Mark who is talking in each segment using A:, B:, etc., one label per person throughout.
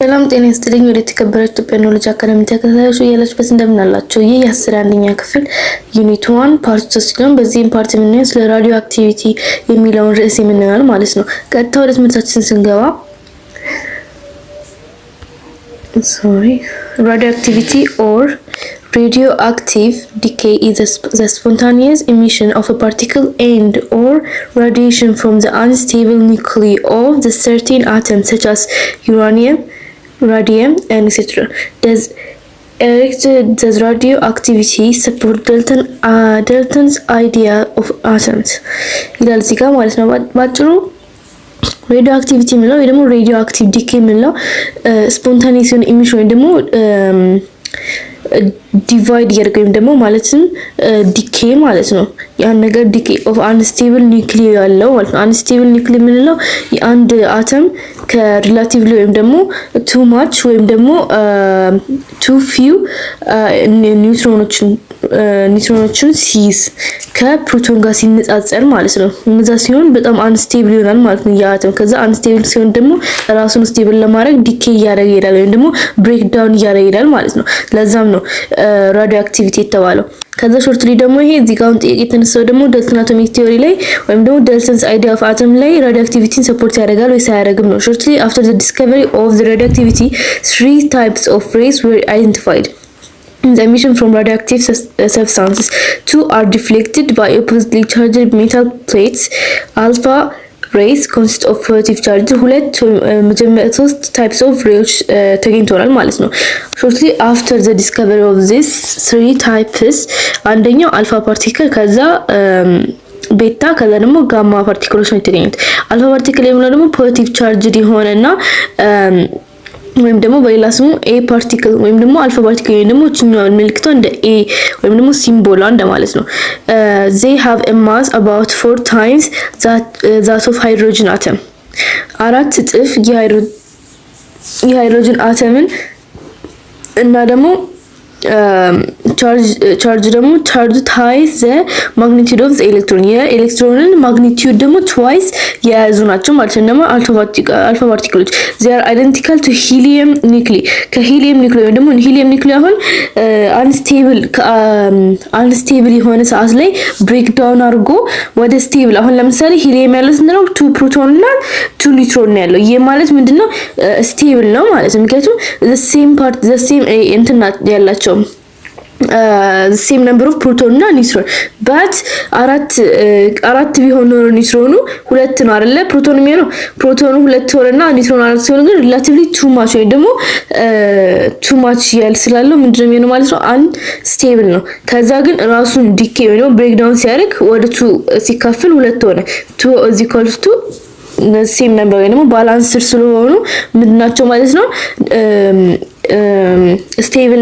A: ሰላም ጤና ይስጥልኝ። ወደ ተከበራችሁ ቴክኖሎጂ አካዳሚ ተከታታዮች ያላችሁበት እንደምን አላችሁ? ይህ የ11ኛ ክፍል ዩኒት 1 ፓርት 3 ነው። በዚህም ፓርት የምናየው ስለ ራዲዮ አክቲቪቲ የሚለውን ርዕስ የምናየው ማለት ነው። ቀጥታ ወደ ትምህርታችን ስንገባ radioactivity or radioactive decay is the spontaneous emission of a particle and or radiation from the unstable nuclei of the certain atoms such as uranium, radium, and etc. Does radioactivity support Dalton's idea of atoms? ይላል እዚህ ጋር ማለት ነው። ባጭሩ ሬዲዮ አክቲቪቲ የሚለው ወይ ደግሞ ሬዲዮ አክቲቭ ዲኬ የሚለው ስፖንታኒየስ ኢሚሽን ወይ ደግሞ ዲቫይድ ያደርገው ወይም ደግሞ ማለትም ዲኬ ማለት ነው። ያን ነገር ዲኬ ኦፍ አንስቴብል ኒውክሊዮ ያለው ማለት ነው። አንስቴብል ኒውክሊዮ የምንለው የአንድ አተም ከሪላቲቭሊ ወይም ደግሞ ቱ ማች ወይም ደግሞ ቱ ፊው ኒውትሮኖችን ሲይዝ ከፕሮቶን ጋር ሲነጻጸር ማለት ነው። እነዛ ሲሆን በጣም አንስቴብል ይሆናል ማለት ነው የአተም። ከዛ አንስቴብል ሲሆን ደግሞ ራሱን ስቴብል ለማድረግ ዲኬ እያደረገ ይሄዳል ወይም ደግሞ ብሬክ ዳውን እያደረገ ይሄዳል ማለት ነው። ለዛም ነው ራዲዮ አክቲቪቲ የተባለው። ከዛ ሾርትሊ ደግሞ ይሄ እዚህ ጋር ጥያቄ የተነሳው ደግሞ ዳልተን አቶሚክ ቲዮሪ ላይ ወይም ደግሞ ዳልተንስ አይዲያ ኦፍ አተም ላይ ራዲዮ አክቲቪቲን ሰፖርት ያደርጋል ወይስ አያደርግም ነው። ሾርትሊ አፍተር ዘ ዲስከቨሪ ኦፍ ዘ ራዲዮ አክቲቪቲ 3 types of rays were identified. The emission from radioactive substances. 2 are deflected by oppositely charged metal plates. Alpha rays consist of positive charge. ሁለት መጀመሪያ 3 types of rays ተገኝተዋል ማለት ነው። Shortly after the discovery of these 3 types አንደኛው አልፋ ፓርቲክል ከዛ ቤታ ከዛ ደግሞ ጋማ ፓርቲክሎች ነው የተገኙት። አልፋ ፓርቲክል የሚለው ደግሞ ፖዚቲቭ ቻርጅድ የሆነና ወይም ደግሞ በሌላ ስሙ ኤ ፓርቲክል ወይም ደግሞ አልፋ ፓርቲክል ወይም ደግሞ እችኛው ምልክቷ እንደ ኤ ወይም ደግሞ ሲምቦሏ እንደማለት ነው። they have a mass about 4 times that of hydrogen atom 4 እጥፍ የሃይድሮጅን አተምን እና ደግሞ ቻርጅ ደግሞ ቻርጅ ታይስ ዘ ማግኒቲዩድ ኦፍ ዘ ኤሌክትሮን የኤሌክትሮንን ማግኒቲዩድ ደግሞ ትዋይስ የያዙ ናቸው ማለት ነው። ደግሞ አልፋ ፓርቲክሎች they are identical to helium nuclei ከሂሊየም ኒውክሊይ ወይም ደግሞ ሂሊየም ኒውክሊይ አሁን አንስቴብል የሆነ ሰዓት ላይ ብሬክ ዳውን አድርጎ ወደ ስቴብል አሁን ለምሳሌ ሂሊየም ያለው ስንት ነው? 2 ፕሮቶን እና 2 ኒውትሮን ያለው ይሄ ማለት ምንድነው? ስቴብል ነው ማለት ነው። ምክንያቱም the same እንትና ያላቸው same number of proton እና ኒውትሮን but አራት ቢሆን ነው ኒውትሮኑ ሁለት ነው አይደለ? ፕሮቶን የሚሆነው ፕሮቶኑ ሁለት ሆነና ኒውትሮኑ አራት ሲሆን ግን relatively too much ወይ ደግሞ too much ያል ስላለው ምንድነው የሚሆነው ማለት ነው? unstable ነው። ከዛ ግን ራሱን ዲኬ ወይ ደግሞ ብሬክ ዳውን ሲያደርግ ወደ 2 ሲካፈል ሁለት ሆነ 2 is equals to the same number ወይ ደግሞ ባላንስድ ስለሆኑ ምንድናቸው ማለት ነው? ስቴብል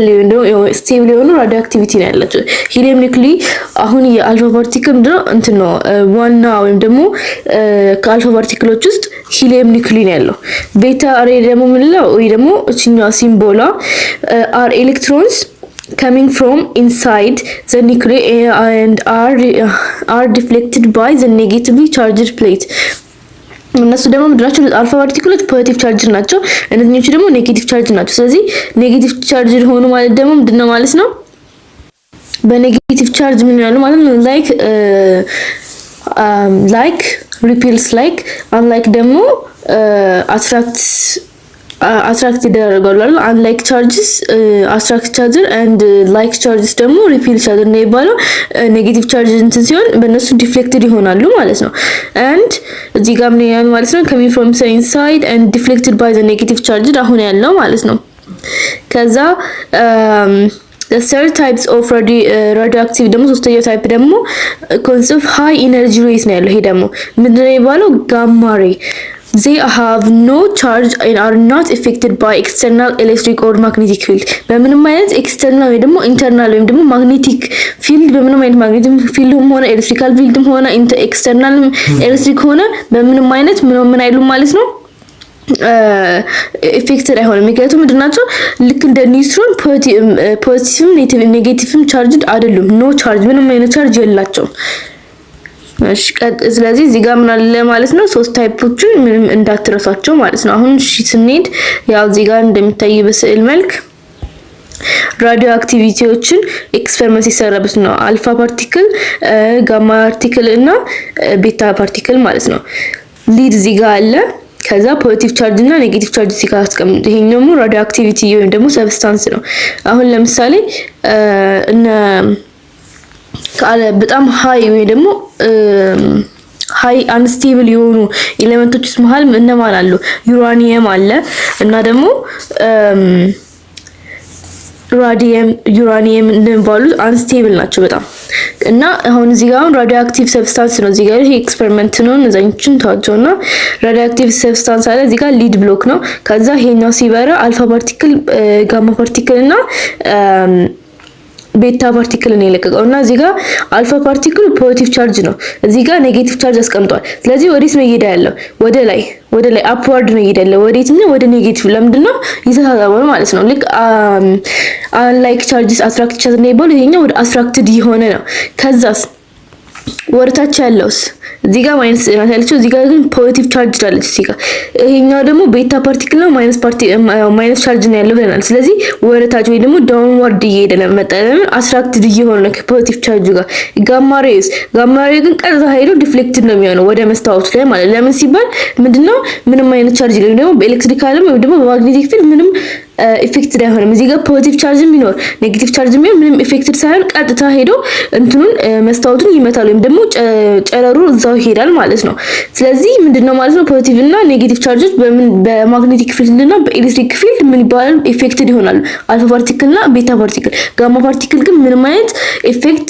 A: የሆኑ ራዲዮ አክቲቪቲ ነው ያላቸው። ሂሊየም ኒውክሊይ አሁን የአልፋ ፓርቲክል ምንድነው እንትን ነው ዋና ወይም ደግሞ ከአልፋ ፓርቲክሎች ውስጥ ሂሊየም ኒውክሊይ ነው ያለው። ቤታ ሬ ደግሞ ምንለው ወይ ደግሞ እችኛዋ ሲምቦላ አር ኤሌክትሮንስ coming from inside the nuclei and are deflected by the negatively charged plate. እነሱ ደግሞ ምንድናቸው? አልፋ ፓርቲክሎች ፖዚቲቭ ቻርጅ ናቸው። እነዚህኞቹ ደግሞ ኔጌቲቭ ቻርጅ ናቸው። ስለዚህ ኔጌቲቭ ቻርጅ ሆኑ ማለት ደግሞ ምንድነው ማለት ነው? በኔጌቲቭ ቻርጅ ምን ያሉ ማለት ነው? like repels like unlike ደግሞ attract ይደረጋሉ አይደል? unlike charges attract charger and like charges ደግሞ repel charger ነው የሚባለው። ኔጌቲቭ ቻርጅ እንትን ሲሆን በእነሱ ዲፍሌክትድ ይሆናሉ ማለት ነው። and እዚህ ጋር ምን ያለው ማለት ነው? coming from inside and deflected by the negative charge አሁን ያለው ማለት ነው። ከዛ the third types of radioactive ደግሞ ሶስተኛው ታይፕ ደግሞ consists of high energy rays ነው ያለው። ይሄ ደግሞ ምንድነው የሚባለው? gamma ray. They have no charge and are not affected by external electric or magnetic field. በምንም አይነት ኤክስተርናል ወይ ደግሞ ኢንተርናል ወይም ደግሞ ማግኔቲክ ፊልድ በምንም አይነት ማግኔቲክ ፊልድም ሆነ ኤሌክትሪካል ፊልድም ሆነ ኤክስተርናል ኤሌክትሪክ ሆነ በምንም አይነት ምን አይሉም ማለት ነው ኢፌክትድ አይሆንም። ምክንያቱም ምንድናቸው? ልክ እንደ ኒውትሮን ፖዚቲቭም ኔጌቲቭም ቻርጅድ አይደሉም። ኖ ቻርጅ ምንም አይነት ቻርጅ የላቸውም። እሺ ስለዚህ እዚህ ጋር ምን አለ ማለት ነው? ሶስት ታይፖችን ምንም እንዳትረሳቸው ማለት ነው። አሁን እሺ ስንሄድ ያው እዚህ ጋር እንደሚታይ በስዕል መልክ ራዲዮ አክቲቪቲዎችን ኤክስፐሪመንት ሲሰራበት ነው። አልፋ ፓርቲክል፣ ጋማ ፓርቲክል እና ቤታ ፓርቲክል ማለት ነው። ሊድ እዚህ ጋር አለ። ከዛ ፖዚቲቭ ቻርጅ እና ኔጌቲቭ ቻርጅ እዚህ ጋር አስቀምጡ። ይሄኛው ደግሞ ራዲዮ አክቲቪቲ ወይም ደግሞ ሰብስታንስ ነው። አሁን ለምሳሌ እነ በጣም ሃይ ወይ ደግሞ ሃይ አንስቴብል የሆኑ ኤሌመንቶች ውስጥ መሃል እነማን አሉ? ዩራኒየም አለ እና ደግሞ ራዲየም ዩራኒየም እንደሚባሉ አንስቴብል ናቸው በጣም እና አሁን እዚህ ጋር ራዲዮ አክቲቭ ሰብስታንስ ነው። እዚህ ጋር ይሄ ኤክስፐሪመንት ነው። እነዛኞችን ታውጆና ራዲዮ አክቲቭ ሰብስታንስ አለ። እዚህ ጋር ሊድ ብሎክ ነው። ከዛ ይሄኛው ሲበራ አልፋ ፓርቲክል፣ ጋማ ፓርቲክል እና ቤታ ፓርቲክል ነው የለቀቀው እና እዚህ ጋር አልፋ ፓርቲክል ፖዚቲቭ ቻርጅ ነው። እዚህ ጋር ኔጌቲቭ ቻርጅ አስቀምጧል። ስለዚህ ወዴት ነው እየሄደ ያለው? ወደ ላይ አፕዋርድ ነው እየሄደ ያለው። ወዴት ነው? ወደ ኔጌቲቭ። ለምንድን ነው? ይተሳሰባል ማለት ነው። ልክ አንላይክ ቻርጅስ አትራክት ቻርጅ ነው ይባላል። ይሄኛው ወደ አትራክትድ የሆነ ነው። ከዛስ ወርታች ያለውስ እዚህ ጋር ማይነስ ያለችው እዚህ ጋር ግን ፖዚቲቭ ቻርጅ አለች እዚህ ጋር። ይሄኛው ደግሞ ቤታ ፓርቲክል ነው ማይነስ ቻርጅ ነው ያለው ብለናል። ስለዚህ ወርታች ወይ ደግሞ ዳውንዋርድ እየሄደ ነው መጣለን አትራክትድ እየሆነ ከፖዚቲቭ ቻርጅ ጋር። ጋማ ሬይ ግን ቀጥታ ሄዶ ዲፍሌክትድ ነው የሚሆነው ወደ መስታወቱ ላይ ማለት። ለምን ሲባል ምንድነው ምንም አይነት ቻርጅ ላይ ደግሞ በኤሌክትሪካልም ወይ ደግሞ በማግኔቲክ ፊልድ ምንም ኢፌክትድ አይሆንም። እዚህ ጋር ፖዚቲቭ ቻርጅ ቢኖር ኔጌቲቭ ቻርጅ ቢሆን ምንም ኢፌክትድ ሳይሆን ቀጥታ ሄዶ እንትኑን መስታወቱን ይመታል ወይም ደግሞ ጨረሩ እዛው ይሄዳል ማለት ነው። ስለዚህ ምንድነው ማለት ነው ፖዚቲቭ እና ኔጌቲቭ ቻርጆች በማግኔቲክ ፊልድ እና በኤሌክትሪክ ፊልድ ምን ይባላሉ? ኢፌክትድ ይሆናሉ። አልፋ ፓርቲክል እና ቤታ ፓርቲክል። ጋማ ፓርቲክል ግን ምንም አይነት ኢፌክት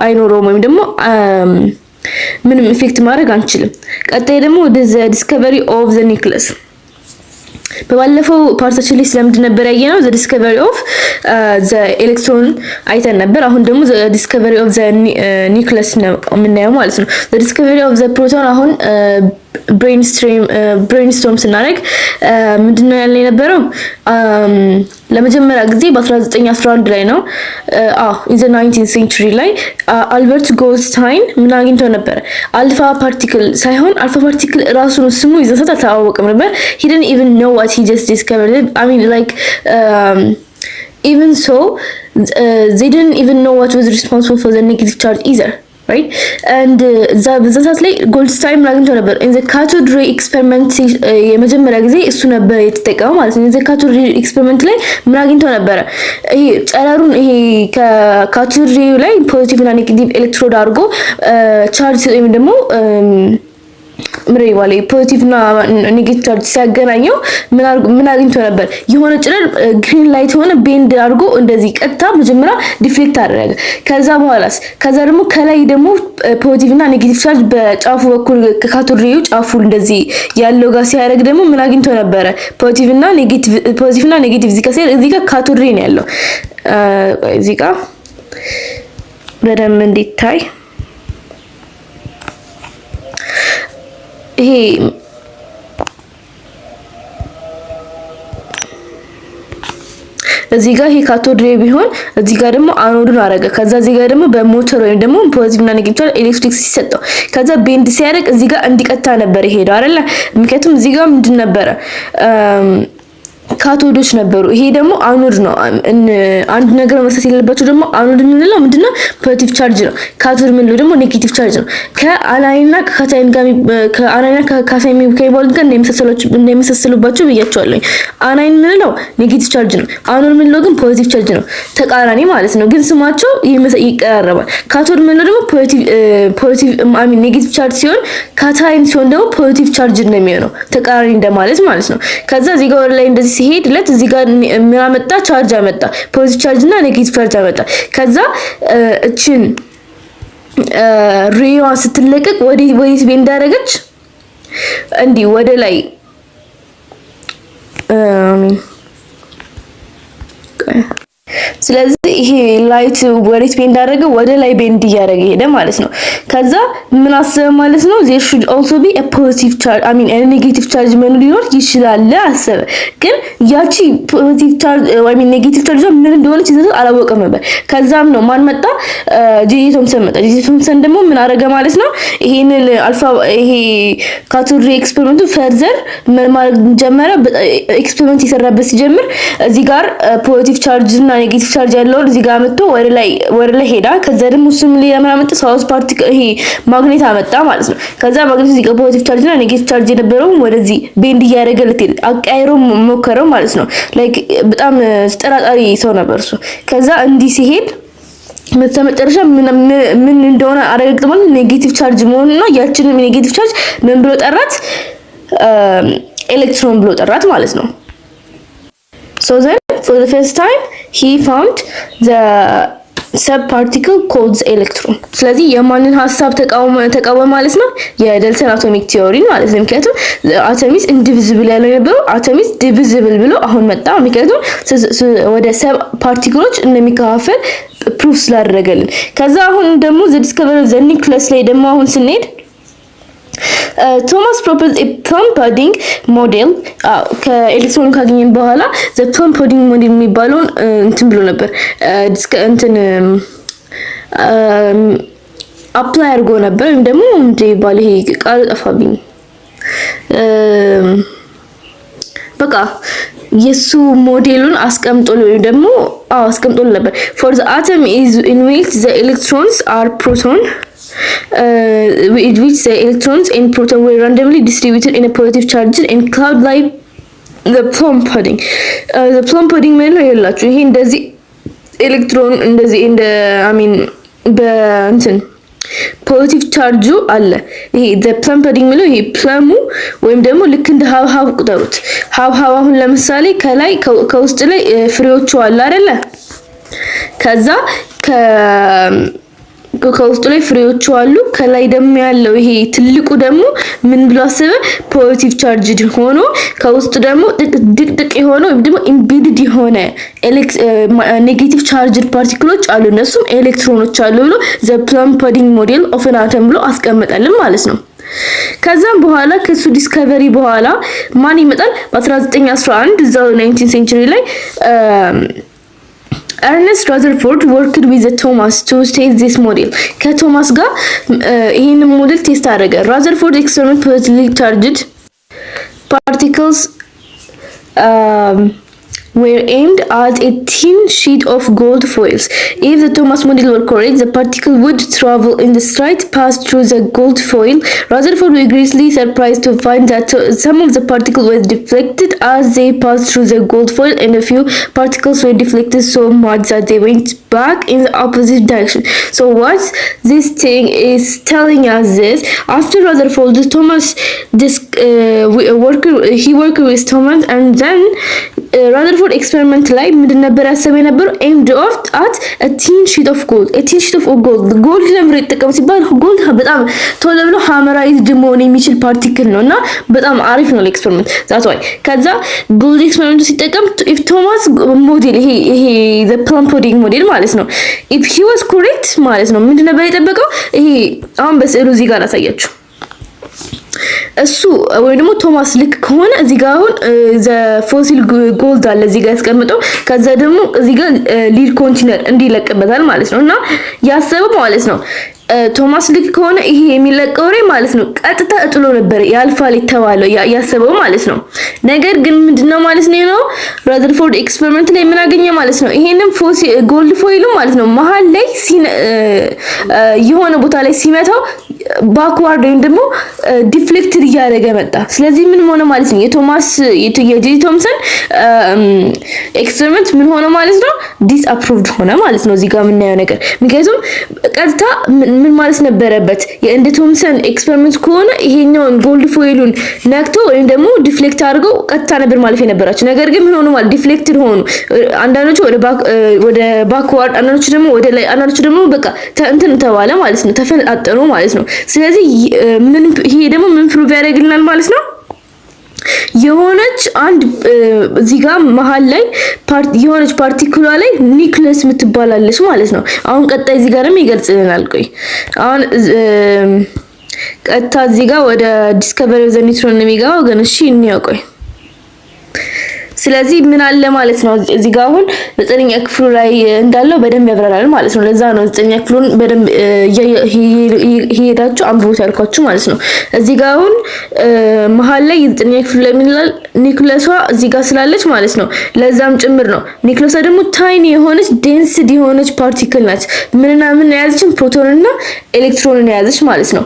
A: አይኖረውም ወይም ደግሞ ምንም ኢፌክት ማድረግ አንችልም። ቀጣይ ደግሞ the discovery of the nucleus በባለፈው ፓርታችን ላይ ስለምንድን ነበር ያየነው? the discovery of the electron አይተን ነበር። አሁን ደግሞ the discovery of the nucleus ነው የምናየው ማለት ነው። the discovery of the proton አሁን ብሬንስቶርም ስናደርግ ምንድነው ያለ የነበረው? ለመጀመሪያ ጊዜ በ1911 ላይ ነው in the 19th century ላይ አልበርት ጎልድስታይን ምን አግኝቶ ነበር? አልፋ ፓርቲክል ሳይሆን አልፋ ፓርቲክል ራሱ ነው ስሙ ይዘሰት አልታወቀም ነበር። he didn't even know what he just discovered. I mean like even so they didn't even know what was responsible for the negative charge either, right? And በዛ ሰዓት ላይ ጎልድስታይን አግኝቶ ነበር in the cathode ray experiment የመጀመሪያ ጊዜ እሱ ነበር የተጠቀመው ማለት ነው። in the cathode ray experiment ላይ ምን አግኝቶ ነበር? ይሄ ጨረሩን ይሄ ከካቶድ ሬይ ላይ ፖዚቲቭ እና ኔጌቲቭ ኤሌክትሮድ አድርጎ ቻርጅ ወይም ደግሞ ምሬ ፖዚቲቭ እና ኔጌቲቭ ቻርጅ ሲያገናኘው ምን አግኝቶ ነበር? የሆነ ጨረር ግሪን ላይት ሆነ ቤንድ አድርጎ እንደዚህ ቀጥታ መጀመሪያ ዲፍሌክት አደረገ። ከዛ ደግሞ ከላይ ደግሞ ፖዚቲቭ እና ኔጌቲቭ ቻርጅ በጫፉ በኩል ከካቶድ ሬዩ ጫፉ እንደዚህ ያለው ጋር ሲያደርግ ደግሞ ምን አግኝቶ ነበር? ፖዚቲቭ እና ኔጌቲቭ እዚህ ጋር ካቶድ ሬይ ነው ያለው። እዚህ ጋር በደንብ እንዲታይ ይሄ እዚህ ጋር ይሄ ካቶድ ሬይ ቢሆን እዚህ ጋር ደግሞ አኖድን አረገ። ከዛ እዚህ ጋር ደግሞ በሞተር ወይም ደግሞ ፖዚቲቭ እና ኔጌቲቭ ኤሌክትሪክ ሲሰጠው ከዛ ቤንድ ሲያደርግ እዚህ ጋር እንዲቀጣ ነበር ይሄዳው አይደለ? ምክንያቱም እዚህ ጋር ምንድን ነበረ? ካቶዶች ነበሩ። ይሄ ደግሞ አኖድ ነው። አንድ ነገር መርሳት የሌለባቸው ደግሞ አኖድ የምንለው ምንድነው? ፖዚቲቭ ቻርጅ ነው። ካቶድ የምንለው ደግሞ ኔጌቲቭ ቻርጅ ነው። ከአናይና ከካታይን ጋር ከአናይና ከካታይን ከሚባሉት ጋር እንደሚመሳሰሉባቸው ብያቸዋለሁ። አናይን የምንለው ኔጌቲቭ ቻርጅ ነው። አኖድ የምንለው ግን ፖዚቲቭ ቻርጅ ነው። ተቃራኒ ማለት ነው፣ ግን ስማቸው ይቀራረባል። ካቶድ የምንለው ደግሞ ፖዚቲቭ ኔጌቲቭ ቻርጅ ሲሆን፣ ካታይን ሲሆን ደግሞ ፖዚቲቭ ቻርጅ ነው የሚሆነው፣ ተቃራኒ እንደማለት ማለት ነው። ከዛ እዚህ ጋር ላይ እንደዚህ ሲሄድለት እዚህ ጋር ምን አመጣ? ቻርጅ አመጣ። ፖዚቲቭ ቻርጅ እና ኔጌቲቭ ቻርጅ አመጣ። ከዛ እቺን ሬይዋ ስትለቀቅ ወዴት ቤንድ እንዳደረገች እንዲህ ወደ ላይ ስለዚህ ይሄ ላይት ወዴት ቤንድ አደረገ? ወደ ላይ ቤንድ እያደረገ ሄደ ማለት ነው። ከዛ ምን አሰበ ማለት ነው? there should also be a positive charge I mean a negative charge ምን ሊኖር ይችላል አሰበ። ግን ያቺ ፖዚቲቭ ቻርጅ I mean ኔጌቲቭ ቻርጅ ምን እንደሆነች ይዘው አላወቀም ነበር። ከዛም ነው ማን መጣ? ጄጄ ቶምሰን መጣ። ጄጄ ቶምሰን ደግሞ ምን አደረገ ማለት ነው? ይሄንን አልፋ ይሄ ካቶድ ሬይ ኤክስፐሪመንቱ ፈርዘር ምን ማድረግ ጀመረ? ኤክስፐሪመንት ይሰራበት ሲጀምር እዚህ ጋር ፖዚቲቭ ቻርጅ እና ኔጌቲቭ ቻርጅ ያለው እዚህ ጋር መጥቶ ወደ ላይ ሄዳ። ከዛ ደግሞ እሱም ሊያመጣ ሳውዝ ፓርቲክል ይሄ ማግኔት አመጣ ማለት ነው። ከዛ ማግኔት እዚህ ጋር ፖዚቲቭ ቻርጅ እና ኔጌቲቭ ቻርጅ የነበረው ወደዚህ ቤንድ እያደረገ ልትል አቃይሮ ሞከረው ማለት ነው። ላይክ በጣም ጠራጣሪ ሰው ነበር እሱ። ከዛ እንዲህ ሲሄድ መጨረሻ ምን እንደሆነ አረጋግጠን ኔጌቲቭ ቻርጅ መሆኑና ያችንን ኔጌቲቭ ቻርጅ ምን ብሎ ጠራት? ኤሌክትሮን ብሎ ጠራት ማለት ነው። so then for the first time he found the subparticle called the electron። ስለዚህ የማንን ሐሳብ ተቃወመ ማለት ነው? የደልተን አቶሚክ ቲዮሪ ማለት ነው። ምክንያቱም አቶም ኢዝ ኢንዲቪዚብል ያለው የነበረው አቶም ኢዝ ዲቪዚብል ብሎ አሁን መጣ። ምክንያቱም ወደ ሰብ ፓርቲክሎች እንደሚከፋፈል ፕሩፍ ስላደረገልን። ከዛ አሁን ደግሞ the discovery of the nucleus ላይ ደግሞ አሁን ስንሄድ ቶማስ proposed a plum pudding model ከኤሌክትሮን ካገኘን በኋላ the plum pudding model የሚባለውን እንትን ብሎ ነበር እንትን አፕላይ አድርጎ ነበር። ወይም ደግሞ እንደ ባለ ይሄ ቃል ጠፋብኝ በቃ የሱ ሞዴሉን አስቀምጦል ወይም ደግሞ አስቀምጦል ነበር። for the atom is in which the electrons are proton which the electrons and proton were randomly distributed in a positive charge and cloud like the plum pudding the plum pudding ማለት ነው ያላችሁ ይሄ እንደዚህ ኤሌክትሮን እንደዚህ እንደ I mean በእንትን ፖዚቲቭ ቻርጁ አለ። ይሄ the plum pudding ማለት ይሄ ፕለሙ ወይም ደግሞ ልክ እንደ ሀብሀብ ቁጠሩት። ሀብሀብ አሁን ለምሳሌ ከላይ ከውስጥ ላይ ፍሬዎቹ አለ አይደለ? ከዛ ከውስጡ ላይ ፍሬዎቹ አሉ። ከላይ ደግሞ ያለው ይሄ ትልቁ ደግሞ ምን ብሎ አሰበ? ፖዚቲቭ ቻርጅድ ሆኖ ከውስጡ ደግሞ ድቅድቅ የሆነ ወይም ደግሞ ኢምቤድድ የሆነ ኔጌቲቭ ቻርጅድ ፓርቲክሎች አሉ፣ እነሱም ኤሌክትሮኖች አሉ ብሎ the plum pudding model of an atom ብሎ አስቀምጣልን ማለት ነው። ከዛም በኋላ ከሱ ዲስከቨሪ በኋላ ማን ይመጣል? በ1911 እዛው 19th century ላይ Ernest Rutherford worked with Thomas to test this model። ከቶማስ ጋር ይሄን ሞዴል ቴስት አደረገ። Rutherford experiment positively charged particles were aimed at a thin sheet of gold foils. If the Thomas model were correct, the particle would travel in the straight path through the gold foil. Rutherford was greatly surprised to find that some of the particles were deflected as they passed through the gold foil, and a few particles were deflected so much that they went back in the opposite direction. So what this thing is telling us is, after Rutherford, Thomas worked with Thomas, and then Rutherford ኤክስፐሪመንት ላይ ምንድን ነበር ያሰበ የነበረው? aimed at a thin sheet of gold ጎልድ ለምሮ ይጠቀም ሲባል ጎልድ በጣም ቶሎ ብሎ ሃመራይዝድ መሆን የሚችል ፓርቲክል ነው እና በጣም አሪፍ ነው ለኤክስፐሪመንት ዛት ዋይ። ከዛ ጎልድ ኤክስፐሪመንት ሲጠቀም if ቶማስ ሞዴል ይሄ the plum pudding ሞዴል ማለት ነው if he was correct ማለት ነው ምንድን ነበር የጠበቀው? ይሄ አሁን በስዕሉ እዚህ ጋር አሳያችሁ እሱ ወይ ደግሞ ቶማስ ልክ ከሆነ እዚህ ጋር አሁን ዘ ፎሲል ጎልድ አለ እዚህ ጋር ያስቀምጠው። ከዛ ደግሞ እዚህ ጋር ሊድ ኮንቲነር እንዲለቅበታል ማለት ነው እና ያሰበው ማለት ነው ቶማስ ልክ ከሆነ ይሄ የሚለቀው ሬ ማለት ነው ቀጥታ እጥሎ ነበር ያልፋል የተባለው ያሰበው ማለት ነው። ነገር ግን ምንድነው ማለት ነው ራዘርፎርድ ኤክስፐሪመንት ላይ ምን አገኘ ማለት ነው? ይሄንን ጎልድ ፎይሉ ማለት ነው መሃል ላይ የሆነ ቦታ ላይ ሲመታው ባክዋርድ ወይም ደግሞ ዲፍሌክትድ እያደረገ መጣ። ስለዚህ ምን ሆነ ማለት ነው የጄጄ ቶምሰን ኤክስፐሪመንት ምን ሆነ ማለት ነው ዲስ አፕሩቭድ ሆነ ማለት ነው እዚህ ጋር የምናየው ነገር። ምክንያቱም ቀጥታ ምን ማለት ነበረበት የእንደ ቶምሰን ኤክስፐሪመንት ከሆነ ይሄኛውን ጎልድ ፎይሉን ነክቶ ወይም ደግሞ ዲፍሌክት አድርገው ቀጥታ ነበር ማለት የነበራቸው። ነገር ግን ምን ሆነ ማለት ዲፍሌክትድ ሆኑ። አንዳንዶቹ ወደ ባክዋርድ፣ አንዳንዶቹ ደግሞ ወደ ላይ፣ አንዳንዶቹ ደግሞ በቃ እንትን ተባለ ማለት ነው ተፈናጠኑ ማለት ነው። ስለዚህ ይሄ ደግሞ ምን ፕሩቭ ያደርግልናል ማለት ነው የሆነች አንድ እዚህ ጋር መሃል ላይ የሆነች ፓርቲክሏ ላይ ኒውክለስ የምትባላለች ማለት ነው። አሁን ቀጣይ እዚህ ጋርም ይገልጽልናል። ቆይ አሁን ቀጥታ እዚህ ጋር ወደ ዲስከቨሪ ኦፍ ዘ ኒውትሮን ነው የሚገባው። ግን እሺ እንየው። ቆይ ስለዚህ ምን አለ ማለት ነው እዚህ ጋር አሁን 9ኛ ክፍሉ ላይ እንዳለው በደንብ ያብራራል ማለት ነው። ለዛ ነው 9ኛ ክፍሉን በደንብ ሄዳችሁ አንብቡት ያልኳችሁ ማለት ነው። እዚህ ጋር አሁን መሃል ላይ 9ኛ ክፍሉ ላይ ምን ይላል? ኒውክለሷ እዚህ ጋር ስላለች ማለት ነው። ለዛም ጭምር ነው። ኒውክለሷ ደግሞ ታይኒ የሆነች ዴንስድ የሆነች ፓርቲክል ናት። ምንና ምን የያዘች? ፕሮቶንና ኤሌክትሮንን የያዘች ማለት ነው።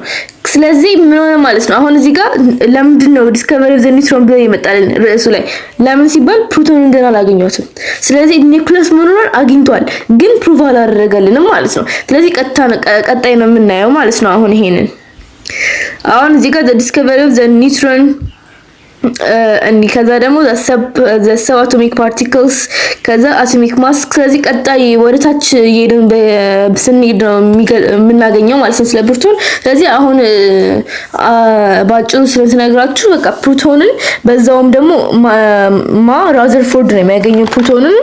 A: ስለዚህ ምን ሆነ ማለት ነው? አሁን እዚህ ጋር ለምንድን ነው ዲስከቨሪ ኦፍ ዘ ኒውትሮን ብሎ ይመጣልን ርዕሱ ላይ? ለምን ሲባል ፕሮቶን እንደና አላገኘሁትም። ስለዚህ ኒውክለስ መኖሩን አግኝቷል፣ ግን ፕሩቭ አላደረገልንም ማለት ነው። ስለዚህ ቀጣይ ነው የምናየው ማለት ነው። አሁን ይሄንን አሁን እዚህ ጋር ዲስከቨሪ ኦፍ ዘ ኒውትሮን እንዲ ከዛ ደግሞ ዘ ሰብ አቶሚክ ፓርቲክልስ ከዛ አቶሚክ ማስ። ስለዚህ ቀጣይ ወደታች እየሄድን ስንሄድ ነው የምናገኘው ማለት ነው ስለ ፕሮቶን። ስለዚህ አሁን ባጭሩ ስለተነግራችሁ በቃ ፕሮቶንን በዛውም ደግሞ ራዘርፎርድ ነው የሚያገኘው ፕሮቶንን።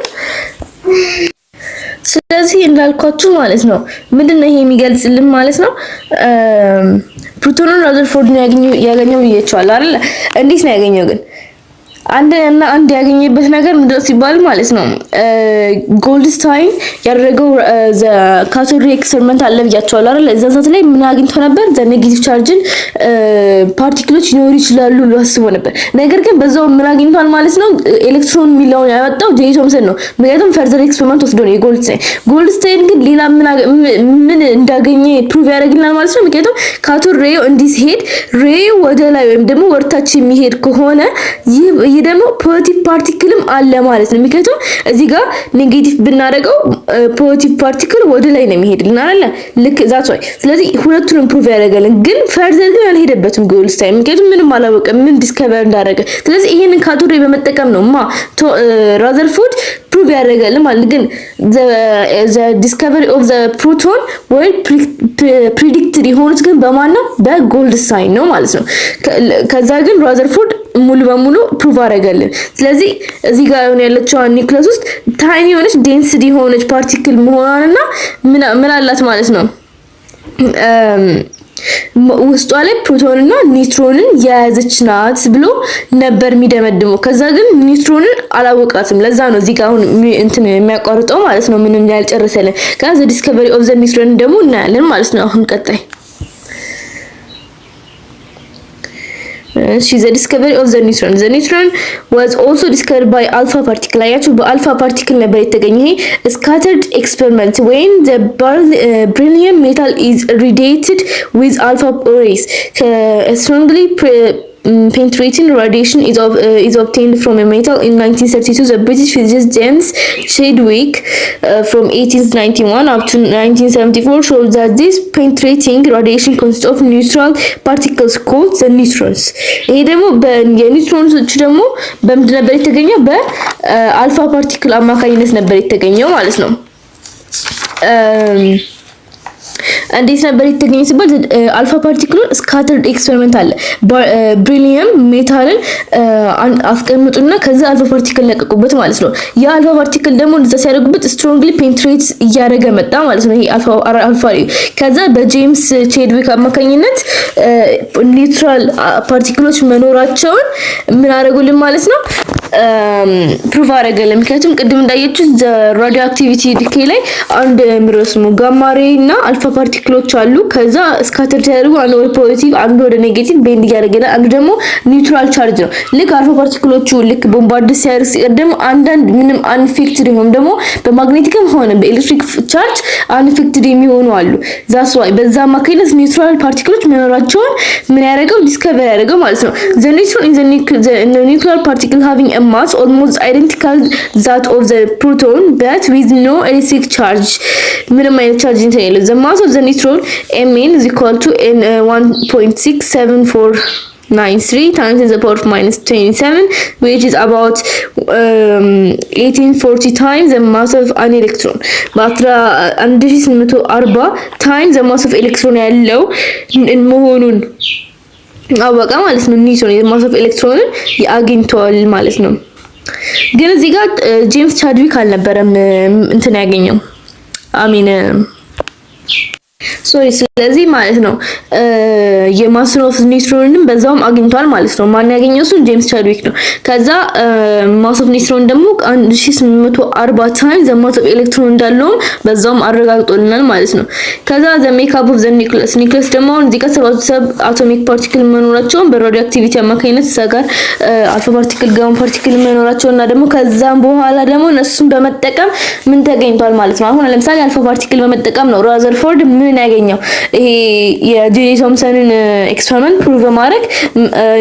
A: ስለዚህ እንዳልኳችሁ ማለት ነው ምንድነው ይሄ የሚገልጽልን ማለት ነው ፕሮቶንን ራዘርፎርድ ነው ያገኘው ብዬቻለሁ አይደል? እንዴት ነው ያገኘው ግን? አንድ ያገኘበት ነገር ምንድነው ሲባል ማለት ነው ጎልድስታይን ያደረገው ዘ ካቶድ ሬይ ኤክስፐሪመንት አለ ብያቸዋለሁ አይደል? እዛ ሰዓት ላይ ምን አግኝቶ ነበር? ዘ ኔጌቲቭ ቻርጅን ፓርቲክሎች ሊኖሩ ይችላሉ ብሎ አስቦ ነበር። ነገር ግን በዛው ምን አግኝቷል ማለት ነው? ኤሌክትሮን ሚለውን ያወጣው ጄ ቶምሰን ነው። ምክንያቱም ፈርዘር ኤክስፐሪመንት ወስዶ ነው ጎልድስታይን ግን ሌላ ምን እንዳገኘ ፕሩቭ ያደርግልናል ማለት ነው። ምክንያቱም ካቶድ ሬይ እንዲሄድ ሬይ ወደ ላይ ወይም ደግሞ ወርታች የሚሄድ ከሆነ ይህ ደግሞ ፖዚቲቭ ፓርቲክልም አለ ማለት ነው። ምክንያቱም እዚህ ጋር ኔጌቲቭ ብናደርገው ፖዚቲቭ ፓርቲክል ወደ ላይ ነው የሚሄድልን አይደል? ልክ ዛት ወይ። ስለዚህ ሁለቱንም ፕሩቭ ያደርጋልን። ግን ፈርዘር ግን አልሄደበትም ጎልድስታይን፣ ምክንያቱም ምንም አላወቀም ምን ዲስከቨር እንዳደረገ። ስለዚህ ይሄንን ካቶድ ሬይ በመጠቀም ነው ራዘርፎርድ ፕሩቭ ያደረጋልን ማለት። ግን ዘ ዲስከቨሪ ኦፍ ዘ ፕሮቶን ወይ ፕሪዲክትድ የሆኑት ግን በማን ነው? በጎልድስታይን ነው ማለት ነው። ከዛ ግን ራዘርፎርድ ሙሉ በሙሉ ፕሩቭ አደረጋልን። ስለዚህ እዚህ ጋር ያለችው ኒውክለስ ውስጥ ታይኒ የሆነች ዴንሲቲ የሆነች ፓርቲክል መሆኗንና ምን አላት ማለት ነው ውስጧ ላይ ፕሮቶንና ኒውትሮንን የያዘች ናት ብሎ ነበር የሚደመድመው። ከዛ ግን ኒውትሮንን አላወቃትም። ለዛ ነው እዚህ ጋር አሁን እንትን የሚያቋርጠው ማለት ነው ምንም ያልጨረሰልን። ከዛ ዲስከቨሪ ኦፍ ዘ ኒውትሮን ደግሞ እናያለን ማለት ነው አሁን ቀጣይ። the discovery of the neutron. The neutron was also discovered by alpha particle. አያችሁ በአልፋ ፓርቲክል ነበር የተገኘ። scattered experiment when the beryllium metal is radiated with alpha rays. Strongly penetrating radiation is obtained from a metal. In 1932, the British physicist James Chadwick from 1891 up to 1974 showed that this penetrating radiation consists of neutral particles called the neutrons. ይሄ ደግሞ የኒውትሮኖች ደግሞ በምንድን ነበር የተገኘው? በአልፋ ፓርቲክል አማካኝነት ነበር የተገኘው ማለት ነው። እንዴት ነበር የተገኘው ሲባል አልፋ ፓርቲክሉን ስካተርድ ኤክስፐሪመንት አለ። ብሪሊየም ሜታልን አስቀምጡና ከዛ አልፋ ፓርቲክል ለቀቁበት ማለት ነው። ያ አልፋ ፓርቲክል ደግሞ እንደዛ ሲያደርጉበት ስትሮንግሊ ፔኔትሬት እያደረገ መጣ ማለት ነው። ይሄ አልፋ ከዛ በጄምስ ቼድዊክ አማካኝነት ኒውትራል ፓርቲክሎች መኖራቸውን ምን አደረጉልን ማለት ነው ፕሩቭ አደረገልን። ምክንያቱም ቅድም እንዳያችሁ ራዲዮ አክቲቪቲ ዲኬ ላይ አንድ ምሮስሙ ጋማ ሬይ እና አልፋ ፓርቲክሎች አሉ። ከዛ ስካተር ተደርጎ አንዱ ወደ ፖዚቲቭ አንዱ ወደ ኔጌቲቭ ቤንድ እያደረገ አንዱ ደግሞ ኒውትራል ቻርጅ ነው። ልክ አልፋ ፓርቲክሎቹ ልክ ቦምባርድ ሲያደርግ ሲቀደም አንዳንድ ምንም አንፌክትድ ይሆን ደግሞ በማግኔቲክም ሆነ በኤሌክትሪክ ቻርጅ አንፌክትድ የሚሆኑ አሉ። ዛስ ዋይ በዛ አማካኝነት ኒውትራል ፓርቲክሎች መኖራቸውን ምን ያደረገው ዲስከቨር ያደረገው ማለት ነው። the neutron is the nuclear particle having a mass almost identical that of the proton but with no electric charge. ምንም አይነት ቻርጅ የለም። the mass of the neutron Mn is equal to 1.67493 times to the power of minus 27 which is about 1840 times the mass of an electron. በአስራ 1840 times the mass of electron ያለው መሆኑን አወቀ ማለት ነው። ኒውትን ማስ ኦፍ ኤሌክትሮንን አግኝቷል ማለት ነው። ግን እዚህ ጋር ጄምስ ቻድዊክ አልነበረም እንትን ያገኘው አሚን ሶሪ። ስለዚህ ማለት ነው የማስን ኦፍ ኒውትሮንንም በዛውም አግኝቷል ማለት ነው። ማን ያገኘው? እሱ ጄምስ ቻድዊክ ነው። ከዛ ማስ ኦፍ ኒውትሮን ደግሞ 1840 ታይምስ ዘ ማስ ኦፍ ኤሌክትሮን እንዳለውም በዛውም አረጋግጦልናል ማለት ነው። ከዛ ዘ ሜካፕ ኦፍ ዘ ኒውክለስ ደግሞ እዚህ ጋር ሰብ አቶሚክ ፓርቲክል መኖራቸውን በራዲዮ አክቲቪቲ አማካኝነት እዛ ጋር አልፋ ፓርቲክል ጋማ ፓርቲክል መኖራቸውና ደግሞ ከዛም በኋላ ደግሞ እነሱን በመጠቀም ምን ተገኝቷል ማለት ነው። አሁን ለምሳሌ አልፋ ፓርቲክል በመጠቀም ነው ራዘርፎርድ ምን ያገኘው ይሄ የጄ ቶምሰንን ኤክስፐሪመንት ፕሩቭ በማድረግ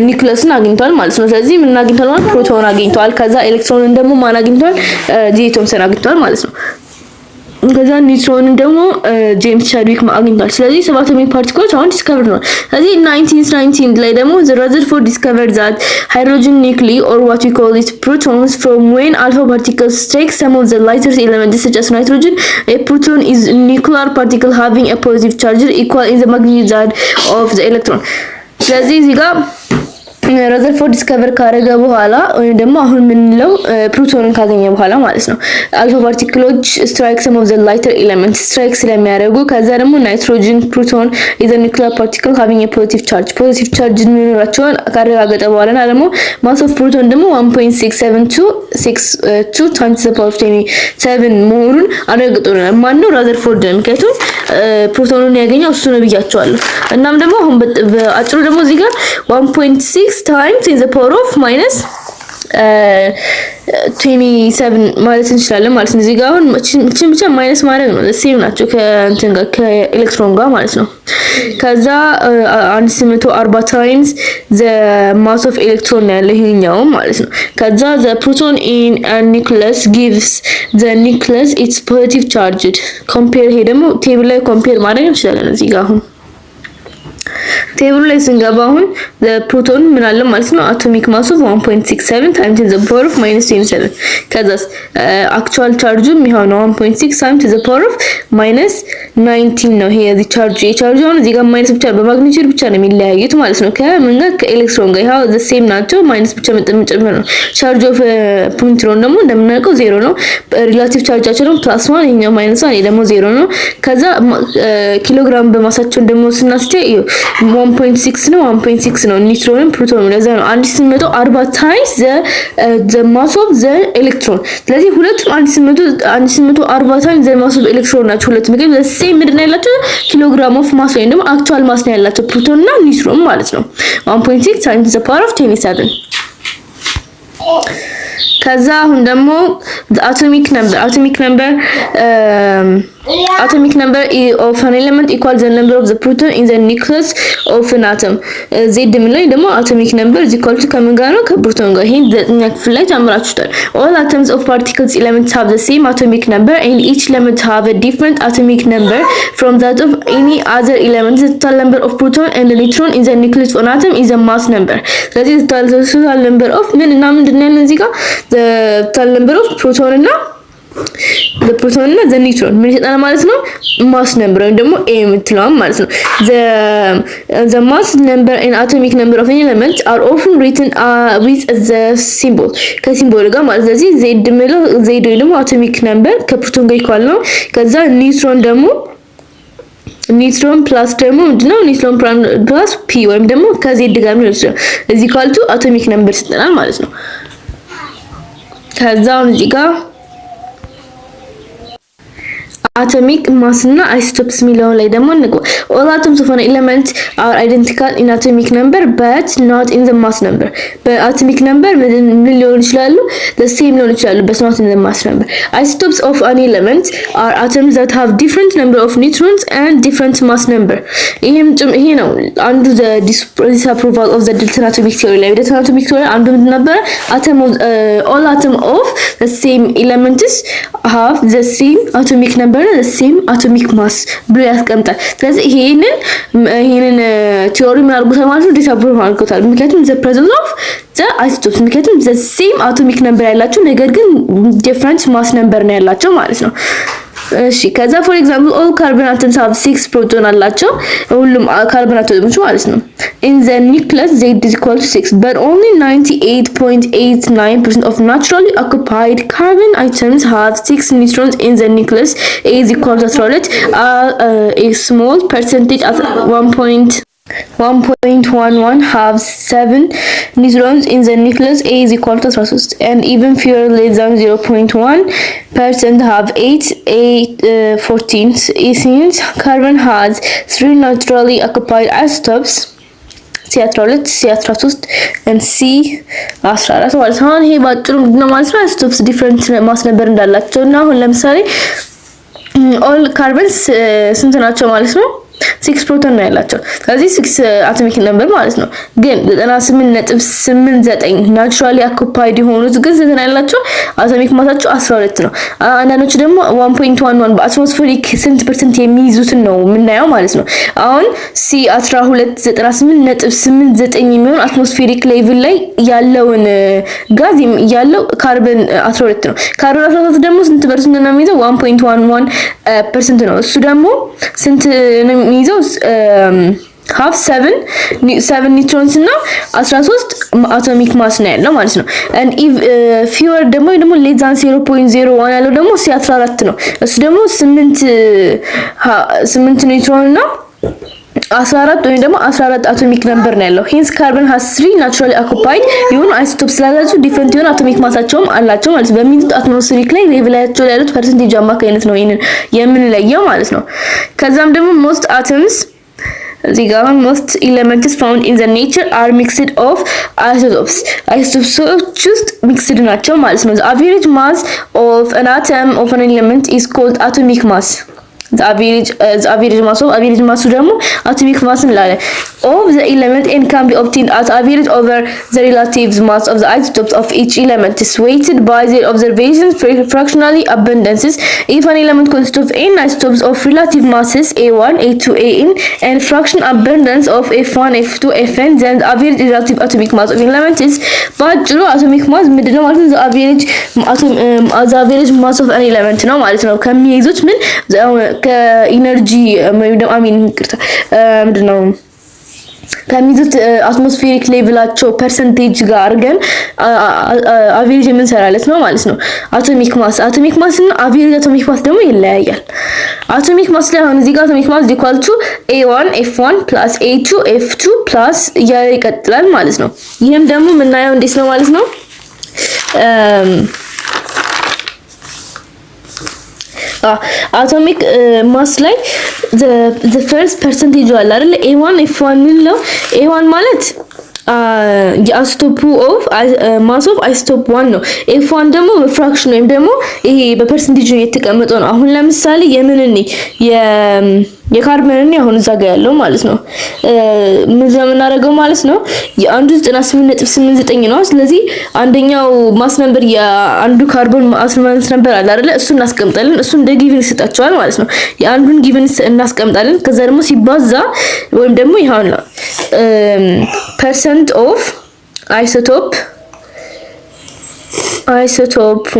A: ኒውክለስን አግኝቷል ማለት ነው። ስለዚህ ምን አግኝቷል ማለት ፕሮቶን አግኝቷል። ከዛ ኤሌክትሮንን ደግሞ ማን አግኝቷል? ጄ ቶምሰን አግኝቷል ማለት ነው። ከዛ ኒውትሮንን ደግሞ ጄምስ ቻድዊክ አግኝቷል። ስለዚህ ሰብ አቶሚክ ፓርቲክሎች አሁን ዲስከቨር ነው። ስለዚህ 1919 ላይ ደግሞ Rutherford discovered that hydrogen nuclei or what we call it protons from when alpha particles take some of the lighter elements such as nitrogen. A proton is a nuclear particle having a positive charge equal in the magnitude of the electron. ስለዚህ እዚህ ጋር Rutherford ዲስከቨር ካረገ በኋላ ወይ ደግሞ አሁን ምንለው ፕሮቶንን ካገኘ በኋላ ማለት ነው አልፋ ፓርቲክሎች ስትራይክ ሰም ኦፍ ዘ ላይተር ኤሌመንትስ ስትራይክ ስለሚያደርጉ ከዛ ደግሞ ናይትሮጅን ፕሮቶን ኢዝ አ ኒውክሊየር ፓርቲክል ሃቪንግ አ ፖዚቲቭ ቻርጅ የሚኖራቸውን ካረጋገጠ በኋላ ደግሞ ማስ ኦፍ ፕሮቶን ደግሞ 1.672 ታይምስ ዘ ፓወር ኦፍ 27 መሆኑን አረጋግጦልናል። ማን ነው? ራዘርፎርድ። ምክንያቱም ፕሮቶኑን ያገኘው እሱ ነው ብያቸዋለሁ። እናም ደግሞ አሁን በአጭሩ ደግሞ እዚህ ጋር 1.6 times in the power of minus 27 ማለት እንችላለን ማለት ነው። እዚህ ጋር አሁን ብቻ ማይነስ ማድረግ ነው። ሴም ናቸው ከእንትን ጋር ከኤሌክትሮን ጋር ማለት ነው። ከዛ 1840 times the mass of electron ያለ ይሄኛው ማለት ነው። ከዛ the proton in a nucleus gives the nucleus its positive charged compare ይሄ ደግሞ ቴብል ላይ ኮምፔር ማድረግ እንችላለን። እዚህ ጋር አሁን ቴብሉ ላይ ስንገባ አሁን ፕሮቶን ምን አለ ማለት ነው አቶሚክ ማስ ኦፍ 1.67 ታይምስ ዘ ፓወር ኦፍ -27 ከዛስ አክቹዋል ቻርጁ የሚሆነው 1.6 ታይምስ ዘ ፓወር ኦፍ -19 ነው። ይሄ እዚህ ቻርጁ አሁን እዚህ ጋር ማይነስ ብቻ በማግኒቲዩድ ብቻ ነው የሚለያዩት ማለት ነው። ከምን ጋር ከኤሌክትሮን ጋር ያው ዘ ሴም ናቸው። ማይነስ ብቻ መጨመር ነው። ቻርጅ ኦፍ ፕሮቶን ደግሞ እንደምናውቀው 0 ነው። ሪላቲቭ ቻርጃቸው ደግሞ +1 ይሄኛው -1 ይሄ ደግሞ 0 ነው። ከዛ ኪሎግራም በማሳቸው ደግሞ ስናስጨይ 1.6 ነው 1.6 ነው ኒውትሮንም ፕሮቶንም ለዛ ነው 1840 ታይምስ ዘ ማስ ኦፍ ዘ ኤሌክትሮን። ስለዚህ ሁለቱም 1840 ታይምስ ዘ ማስ ኦፍ ኤሌክትሮን ናቸው። ሁለቱም ግን ዘ ሴም ምንድን ያላቸው ኪሎግራም ኦፍ ማስ ወይም ደግሞ አክቹዋል ማስ ነው ያላቸው ፕሮቶን እና ኒውትሮን ማለት ነው 1.6 ታይምስ ዘ ፓወር ኦፍ 27። ከዛ አሁን ደግሞ atomic number of an element equals the number of the proton in the nucleus of an atom. Z ላይ ደግሞ atomic number is equal to ከምን ጋር ነው? ከፕሮቶን ጋር። ይሄን ዘጠኛ ክፍል ላይ ተምራችሁታል። All atoms of particles elements have the same atomic number and each element have a different atomic number from that of any other element. The total number of proton and the neutron in the nucleus of an atom is a mass number. ስለዚህ total number of ምን እና ምንድን ነው እዚህ ጋር the total number of proton እና the proton እና the neutron ምን ይሰጣል ማለት ነው? mass number ወይም ደግሞ a የምትለው ማለት ነው። the mass number and atomic number of an element are often written with the symbol ከሲምቦል ጋር ማለት ነው። ስለዚህ z የሚለው z ወይ ደግሞ atomic number ከፕሮቶን ጋር ኢኳል ነው። ከዛ ኒውትሮን ፕላስ ደግሞ ምንድነው? ኒውትሮን ፕላስ p ወይም ደግሞ ከዜድ ጋር ነው ይችላል እዚህ ካልቱ አቶሚክ ነምበር ይሰጠናል ማለት ነው። ከዛው እዚህ ጋር atomic mass እና isotopes የሚለው ላይ ደግሞ እንግባ። all atoms of an element are identical in atomic number but not in the mass number. በatomic number ምን ሊሆን ይችላሉ? the same ሊሆን ይችላሉ but not in the mass number. Isotopes of an element are atoms that have different number of neutrons and different mass number. ይሄ ነው አንዱ the disapproval of the Dalton atomic theory ላይ Dalton atomic theory አንዱ ምን ነበር? all atom of the same elements have the same atomic number the same atomic mass ብሎ ያስቀምጣል። ስለዚህ ይሄንን ቲዮሪ ማርጉታ ማለት ነው ዲስአፕሩቭ አድርጎታል። ምክንያቱም the presence of the isotopes ምክንያቱም the same atomic number ያላቸው ነገር ግን different mass number ነው ያላቸው ማለት ነው። እሺ ከዛ for example all carbon atoms have 6 proton አላቸው ሁሉም ካርበን አቶሞች ማለት ነው in the nucleus z is equal to 6 but only 98.89% of naturally occupied carbon atoms have 6 neutrons in the nucleus a is equal to 12 a small percentage at 1.11 have 7 neutrons in the nucleus a is equal to 13 and even fewer less than 0.1% have 14 since carbon has 3 naturally occupied isotopes C12 C13 and C14 ማለት ነው ይሄ ባጭሩ ምንድነው ማለት ነው isotopes different ማስ ነበር እንዳላቸው እና አሁን ለምሳሌ all carbons ስንት ናቸው ማለት ነው 6 ፕሮቶን ነው ያላቸው ስለዚህ 6 አቶሚክ ነምበር ማለት ነው ግን 98.89 ናቹራሊ ኦኩፓይድ የሆኑት ግን ስንት ነው ያላቸው አቶሚክ ማሳቸው 12 ነው አንዳንዶቹ ደግሞ 1.11 በአትሞስፌሪክ ስንት ፐርሰንት የሚይዙትን ነው የምናየው ማለት ነው አሁን C12 98.89 የሚሆን አትሞስፌሪክ ሌቭል ላይ ያለውን ጋዝ ያለው ካርበን 12 ነው ካርበን 12 ደግሞ ስንት ፐርሰንት ነው የሚይዘው 1.11% ነው እሱ ደግሞ ስንት ነው የሚይዘው half 7 neutrons እና 13 atomic mass ነው ያለው ማለት ነው and if fewer ደግሞ less than 0.01 ያለው ደግሞ C14 ነው እሱ ደግሞ 8 ኒውትሮን እና 14 ወይም ደግሞ 14 አቶሚክ ነምበር ነው ያለው hence carbon has 3 naturally occupied የሆኑ isotopes ስላላቸው different የሆነ አቶሚክ ማሳቸውም አላቸው ማለት በሚይዙት አትሞስፌሪክ ላይ ሌቭላቸው ላይ ያሉት ፐርሰንቴጅ አማካይነት ነው ይሄንን የምንለየው ማለት ነው ከዛም ደግሞ most atoms the most elements found in the nature are mixed of isotopes just mixed ናቸው ማለት ነው the average mass of an atom of an element is called atomic mass the average mass ደግሞ atomic mass እንላለን of the element and can be obtained as average over the relative mass of the isotopes of each element is weighted by their observation fractionally abundances if an element consists of n isotopes of relative masses a1 a2 an and fraction abundance of f1 f2 fn then the average relative atomic mass of element is ባጭሩ atomic mass ምንድነው ማለት ነው the average mass of an element ነው ማለት ነው ከሚይዙት ምን ከኢነርጂ ምንድነው ከሚይዙት አትሞስፌሪክ ሌቭላቸው ፐርሰንቴጅ ጋር አድርገን አቬሬጅ የምንሰራለት ነው ማለት ነው አቶሚክ ማስ እና አቬሬጅ አቶሚክ ማስ ደግሞ ይለያያል አቶሚክ ማስ ላይ አሁን እዚህ ጋር አቶሚክ ማስ ኢኳል ቱ a1 f1 plus a2 f2 plus ይቀጥላል ማለት ነው ይሄም ደግሞ የምናየው እንዴት ነው ማለት ነው atomic mass ላይ the first percentage አለ አይደል a1 f1 ነው a1 ማለት የአይሶቶፑ ኦፍ ማስ ኦፍ አይሶቶፕ 1 ነው f1 ደግሞ በፍራክሽን ወይም ደግሞ ይሄ በፐርሰንቴጅ ነው የተቀመጠው ነው አሁን ለምሳሌ የምንኒ የካርበንን አሁን እዛ ጋር ያለው ማለት ነው ምን ዘመናረገው ማለት ነው የአንዱ 98.89 ነው ስለዚህ አንደኛው ማስ ነምበር የአንዱ ካርቦን ማስ ነምበር አለ አይደል እሱን እናስቀምጣለን እሱ እንደ ጊቭን ይሰጣቸዋል ማለት ነው የአንዱን ጊቭን እናስቀምጣለን ከዛ ደግሞ ሲባዛ ወይም ደግሞ ይሄው ነው percent of isotope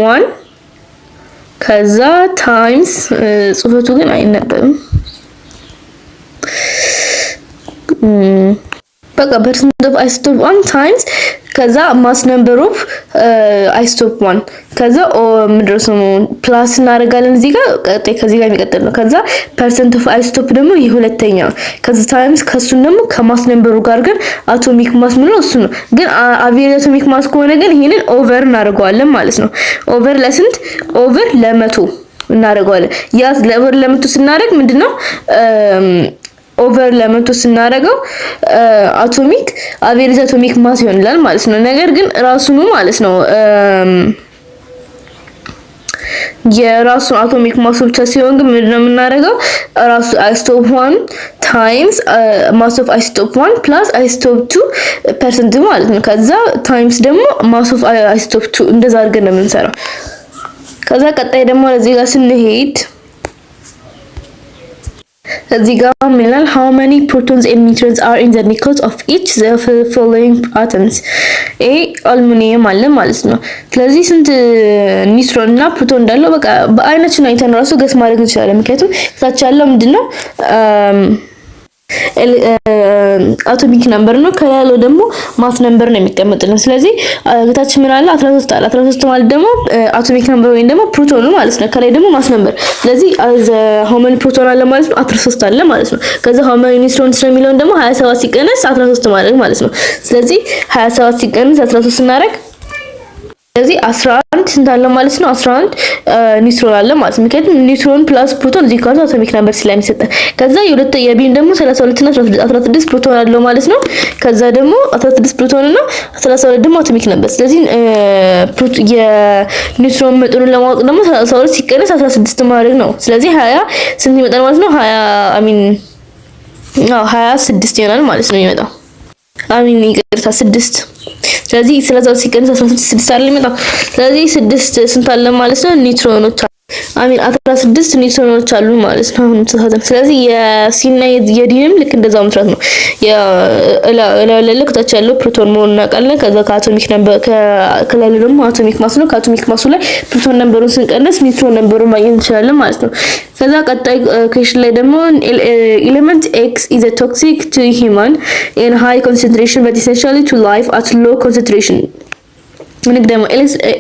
A: 1 ከዛ times ጽሁፈቱ ግን አይነበብም በቃ percent of isotope 1 times ከዛ mass number of isotope 1 ከዛ ምድረሱ ፕላስ እናደርጋለን እዚህ ጋር ቀጣይ ከዚህ ጋር የሚቀጥል ነው ከዛ percent of isotope ደግሞ የሁለተኛው ከዛ times ከሱን ደግሞ ከማስ ነምበሩ ጋር ግን አቶሚክ ማስ ምን ነው እሱ ነው ግን አቬሬጅ አቶሚክ ማስ ከሆነ ግን ይሄንን ኦቨር እናደርገዋለን ማለት ነው ኦቨር ለስንት ኦቨር ለ100 እናደርገዋለን ያዝ ለኦቨር ለ100 ስናደርግ ምንድነው ኦቨር ለመቶ ስናደርገው አቶሚክ አቬሬጅ አቶሚክ ማስ ይሆናል ማለት ነው ነገር ግን ራሱኑ ማለት ነው የራሱ አቶሚክ ማስ ብቻ ሲሆን ግን ምንድነው የምናደርገው ራሱ isotope 1 times mass of isotope 1 plus isotope 2% ማለት ነው ከዛ times ደግሞ mass of isotope 2 እንደዛ አድርገን ነው የምንሰራው ከዛ ቀጣይ ደግሞ ለዚህ ጋር ስንሄድ እዚህ ጋር ምን ይላል how many protons and neutrons are in the nucleus of each the following atoms a አልሙኒየም አለ ማለት ነው ስለዚህ ስንት ኒውትሮን እና ፕሮቶን እንዳለው በቃ በአይናችን አይተን ራሱ ገስ ማድረግ እንችላለን። ምክንያቱም ታች ያለው ምንድነው አቶሚክ ነምበር ነው፣ ከያለው ደግሞ ማስ ነምበር ነው የሚቀመጥልን። ስለዚህ ታች ምን አለ 13 አለ። 13 ማለት ደግሞ አቶሚክ ነምበር ወይም ደግሞ ፕሮቶን ነው ማለት ነው። ከላይ ደግሞ ማስ ነምበር። ስለዚህ how many ፕሮቶን አለ ማለት ነው 13 አለ ማለት ነው። ከዛ how many ኒውትሮንስ ነው የሚለውን ደግሞ 27 ሲቀነስ 13 ማለት ነው። ስለዚህ 27 ሲቀነስ 13 ስናደርግ ስለዚህ 11 ስንት አለ ማለት ነው 11 ኒውትሮን አለ ማለት ነው። ምክንያቱም ኒውትሮን ፕላስ ፕሮቶን እዚህ ጋር አቶሚክ ነምበር ስለሚሰጥ ከዛ የቢም ደግሞ 32 እና 16 ፕሮቶን አለው ማለት ነው። ከዛ ደግሞ 16 ፕሮቶን እና 32 ደግሞ አቶሚክ ነምበር። ስለዚህ የኒውትሮን መጠኑን ለማወቅ ደግሞ 32 ሲቀነስ 16 ማድረግ ነው። ስለዚህ 20 ስንት ይመጣል ማለት ነው 26 ይሆናል ማለት ነው የሚመጣው ይቅርታ 6 ስለዚህ 30 ሲቀነስ 16 አይደል የሚመጣው። ስለዚህ 6 ስንት አለ ማለት ነው ኒውትሮኖች 16 ኒውትሮኖች አሉ ማለት ነው። አሁን ተሳተን ስለዚህ የሲና የዲንም ልክ እንደዛው መስራት ነው። ለለለክ ያለው ፕሮቶን መሆኑን እናውቃለን። ከዛ ከአቶሚክ ነምበር ከላይ ደግሞ አቶሚክ ማስ ነው። ከአቶሚክ ማሱ ላይ ፕሮቶን ነምበሩን ስንቀነስ ኒውትሮን ነምበሩን ማግኘት እንችላለን ማለት ነው። ከዛ ቀጣይ ኩዌስችን ላይ ደግሞ ኤሌመንት ኤክስ is a toxic to human in high concentration but essentially to life at low concentration.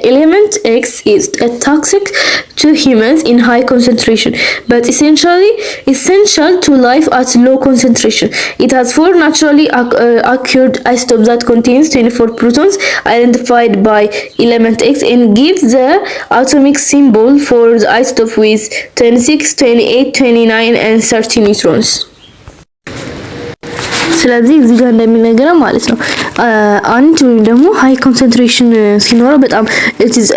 A: Element X is toxic to humans in high concentration, but essential to life at low concentration. It has 4 naturally occurred isotopes that contains 24 protons identified by element X and gives the atomic symbol for the isotope with 26, 28, 29 and 30 neutrons. ስለዚህ እዚህ ጋር እንደሚነገረው ማለት ነው አንድ ወይም ደግሞ ሃይ ኮንሰንትሬሽን ሲኖረው በጣም it is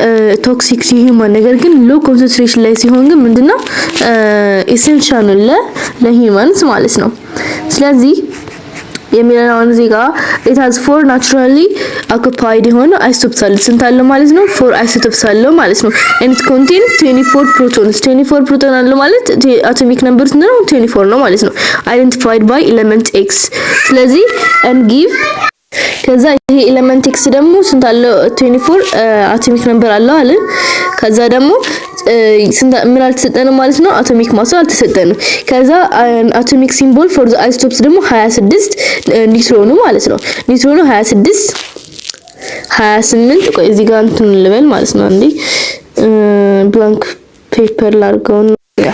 A: toxic to human ነገር ግን ሎ ኮንሰንትሬሽን ላይ ሲሆን ግን ምንድነው ኤሴንሻል ለሂውማንስ ማለት ነው። ስለዚህ የሚለውን እዚህ ጋር it has 4 naturally occupied የሆነ isotopes አለ። ስንት አለ ማለት ነው 4 isotopes አለ ማለት ነው። and it contains 24 protons 24 ፕሮቶን አለ ማለት atomic number ነው 24 ነው ማለት ነው identified by element X። ስለዚህ and give ከዛ ይሄ ኤሌመንት ኤክስ ደግሞ ስንት አለው 24 አቶሚክ ነምበር አለው አለ። ከዛ ደግሞ ምን አልተሰጠንም ማለት ነው አቶሚክ ማስ አልተሰጠንም። ከዛ አቶሚክ ሲምቦል ፎር ዘ አይሶቶፕስ ደግሞ 26 ኒውትሮኑ ማለት ነው። ኒውትሮኑ 26 28 ቆይ እዚህ ጋር እንትን ልበል ማለት ነው እንዴ ብላንክ ፔፐር ላርገው ነው ያ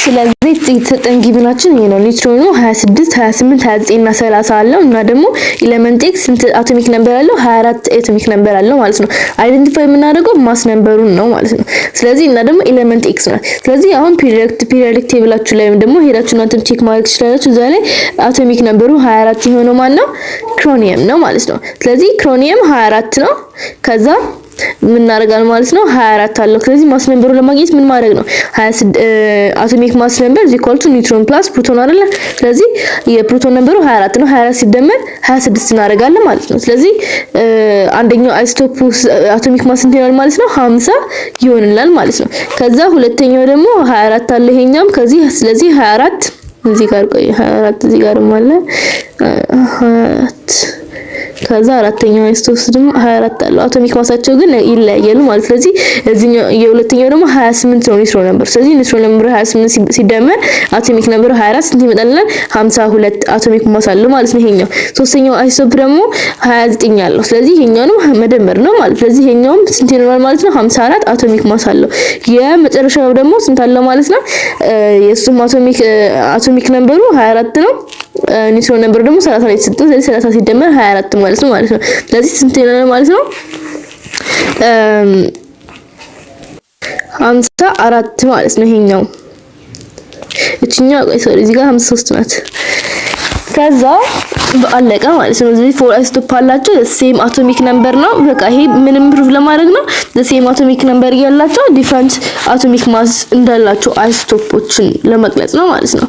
A: ስለዚህ የተሰጠን ጊቭናችን ይሄ ነው። ኒውትሮኑ 26 28 29 እና 30 አለው እና ደግሞ ኤሌመንት ኤክስ ስንት አቶሚክ ነምበር አለው 24 አቶሚክ ነምበር አለው ማለት ነው። አይደንቲፋይ የምናደርገው ማስ ነምበሩን ነው ማለት ነው። ስለዚህ እና ደግሞ ኤሌመንት ኤክስ ነው። ስለዚህ አሁን ፔሪዮዲክ ቴብላችሁ ላይ ደግሞ ሄዳችሁ እናንተም ቼክ ማድረግ ትችላላችሁ። እዛ ላይ አቶሚክ ነምበሩ 24 የሆነው ማን ነው ክሮኒየም ነው ማለት ነው። ስለዚህ ክሮኒየም 24 ነው። ከዛ ምን እናደርጋለን ማለት ነው 24 አለው። ስለዚህ ማስ ነምበሩን ለማግኘት ምን ማድረግ ነው 26 አቶሚክ ማስ ነምበር = ኒውትሮን ፕላስ ፕሮቶን አይደለ። ስለዚህ የፕሮቶን ነምበሩ 24 ነው። 24 ሲደመር 26 እናደርጋለን ማለት ነው። ስለዚህ አንደኛው አይሶቶፕ አቶሚክ ማስ እንት ይሆናል ማለት ነው 50 ይሆንላል ማለት ነው። ከዛ ሁለተኛው ደግሞ 24 አለ ይሄኛም ከዚህ ስለዚህ 24 እዚህ ጋር ቆይ 24 እዚህ ጋር ማለት 24 ከዛ አራተኛው አይሶቶፕስ ደግሞ 24 አለው። አቶሚክ ማሳቸው ግን ይለያያሉ ማለት ስለዚህ እዚህኛው የሁለተኛው ደግሞ 28 ነው ኒውትሮን ነምበር። ስለዚህ ኒውትሮን ነምበር 28 ሲደመር አቶሚክ ነምበር 24 ስንት ይመጣልናል 52 አቶሚክ ማስ አለው ማለት ነው ይሄኛው። ሶስተኛው አይሶቶፕ ደግሞ 29 አለው። ስለዚህ ይሄኛውንም መደመር ነው ማለት ስለዚህ ይሄኛውም ስንት ይኖራል ማለት ነው 54 አቶሚክ ማስ አለው። የመጨረሻው ደግሞ ስንት አለው ማለት ነው የሱም አቶሚክ ነምበሩ 24 ነው። ኒውትሮን ነምበር ደግሞ 30 ላይ ተሰጠው። ስለዚህ 30 ሲደመር 24 ማለት ነው። ስለዚህ ስንት ይሆናል ማለት ነው 54 ማለት ነው ይሄኛው። እቺኛው ሶሪ እዚህ ጋር 53 ናት። ከዛ በአለቀ ማለት ነው። እዚህ ፎር አይሶቶፕ አላቸው ሴም አቶሚክ ነምበር ነው። በቃ ይሄ ምንም ፕሩፍ ለማድረግ ነው ሴም አቶሚክ ነምበር ያላቸው ዲፈረንት አቶሚክ ማስ እንዳላቸው አይሶቶፖችን ለመግለጽ ነው ማለት ነው።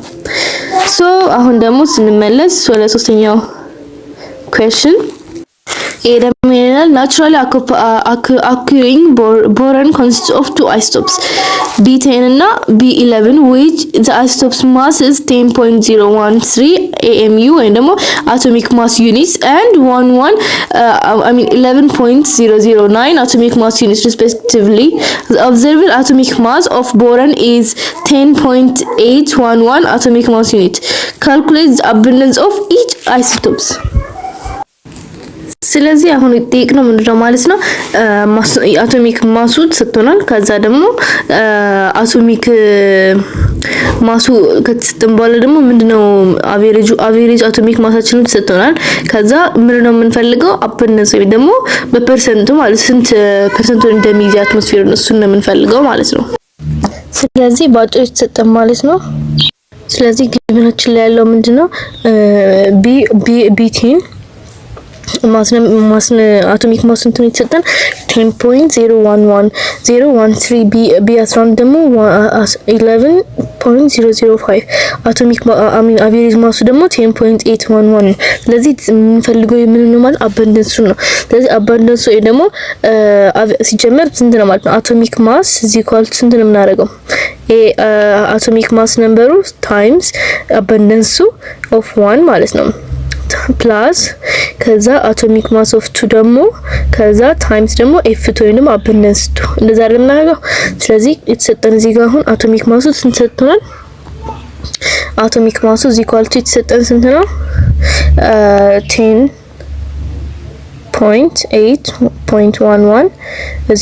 A: ሶ አሁን ደግሞ ስንመለስ ወደ ሶስተኛው ኩዌስችን ይሄ ደግሞ ይላል? naturally occurring boron consists of two isotopes B10 እና B11 which the isotopes mass is 10.013 AMU ወይም ደግሞ atomic mass units and 11.009 atomic mass units respectively. The observed atomic mass of boron is 10.811 atomic mass unit. Calculate the abundance of each isotopes. ስለዚህ አሁን ጥቂት ምንድነው ማለት ነው አቶሚክ ማሱ ተሰጥቶናል። ከዛ ደግሞ አቶሚክ ማሱ ከተሰጠን በኋላ ደግሞ ምንድነው አቬሬጅ አቶሚክ ማሳችንን ተሰጥቶናል። ከዛ ምንድነው የምንፈልገው አፐንደንስ ወይ ደግሞ በፐርሰንቱ ማለት ስንት ፐርሰንቱን እንደሚይዝ አትሞስፌር ነው እሱን ነው የምንፈልገው ማለት ነው። ስለዚህ ባጭሩ ተሰጠን ማለት ነው። ስለዚህ ግብናችን ላይ ያለው ምንድነው ቢ10 ማስነ አቶሚክ ማስ እንትን የተሰጠን 10.011013 B11 ደግሞ 11.005 አቶሚክ አቬሬጅ ማሱ ደግሞ 10.811 ስለዚህ የምንፈልገው የምንለው ማለት አባንደንሱ ነው። ስለዚህ አባንደንሱ ወይ ደግሞ ሲጀመር ስንት ነው ማለት ነው አቶሚክ ማስ ኢኳል ስንት ነው የምናደርገው አቶሚክ ማስ ነምበሩ ታይምስ አባንደንሱ ኦፍ 1 ማለት ነው ፕላስ ከዛ አቶሚክ ማስ ኦፍ 2 ደግሞ ከዛ ታይምስ ደግሞ F2 ወይ ደግሞ አባንደንስ 2 እንደዛ አይደለም እናደርገው። ስለዚህ የተሰጠን እዚህ ጋር አሁን አቶሚክ ማሱ ስንት ሰጥቶናል? አቶሚክ ማሱ ኢኳል ቱ የተሰጠን ስንት ነው 10.8.11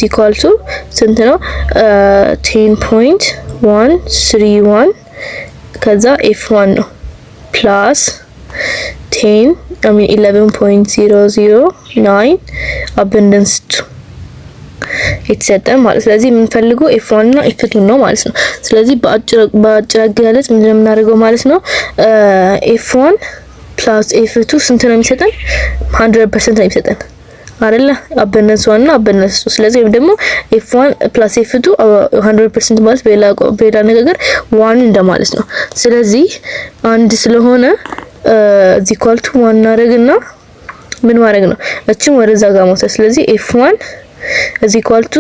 A: ኢኳል ቱ ስንት ነው 10.131 ከዛ F1 ነው ፕላስ 11.009 abundance 2 የተሰጠን ማለት ስለዚህ የምንፈልገው F1 እና F2 ነው ማለት ነው። ስለዚህ በአጭር አገላለጽ ምንድነው የምናደርገው ማለት ነው F1 plus F2 ስንት ነው የሚሰጠን 100% ነው የሚሰጠን አይደለ abundance 1 እና abundance 2 ስለዚህ ደግሞ F1 plus F2 100% ማለት በሌላ ነገር 1 እንደማለት ነው። ስለዚህ አንድ ስለሆነ ኢኳል ቱ 1 እናደርግና ምን ማድረግ ነው እቺን ወደዛ ጋር መውሰድ ስለዚህ F1 ኢኳል ቱ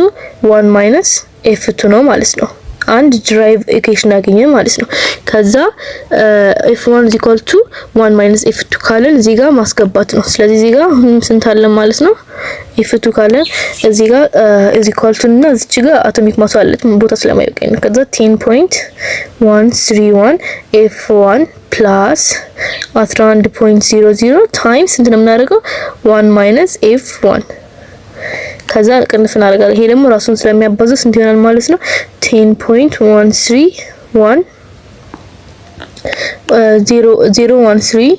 A: 1 ማይነስ F2 ነው ማለት ነው። አንድ ድራይቭ ኢኩዌሽን አገኘን ማለት ነው። ከዛ F1 ኢኳል ቱ 1 ማይነስ F2 ካለን እዚህ ጋር ማስገባት ነው። ስለዚህ እዚህ ጋር ስንት አለ ማለት ነው F2 ካለን እዚህ ጋር ኢኳል ቱ እና እዚህ ጋር አቶሚክ ማሱ አለት ቦታ ስለማይበቃኝ ነው። ከዛ 10.131 F1 ፕላስ 11.00 ታይምስ እንትን የምናደርገው 1 ማይነስ F1 ከዛ ቅንፍ እናደርጋለን። ይሄ ደግሞ ራሱን ስለሚያባዛው ስንት ይሆናል ማለት ነው 10.131 013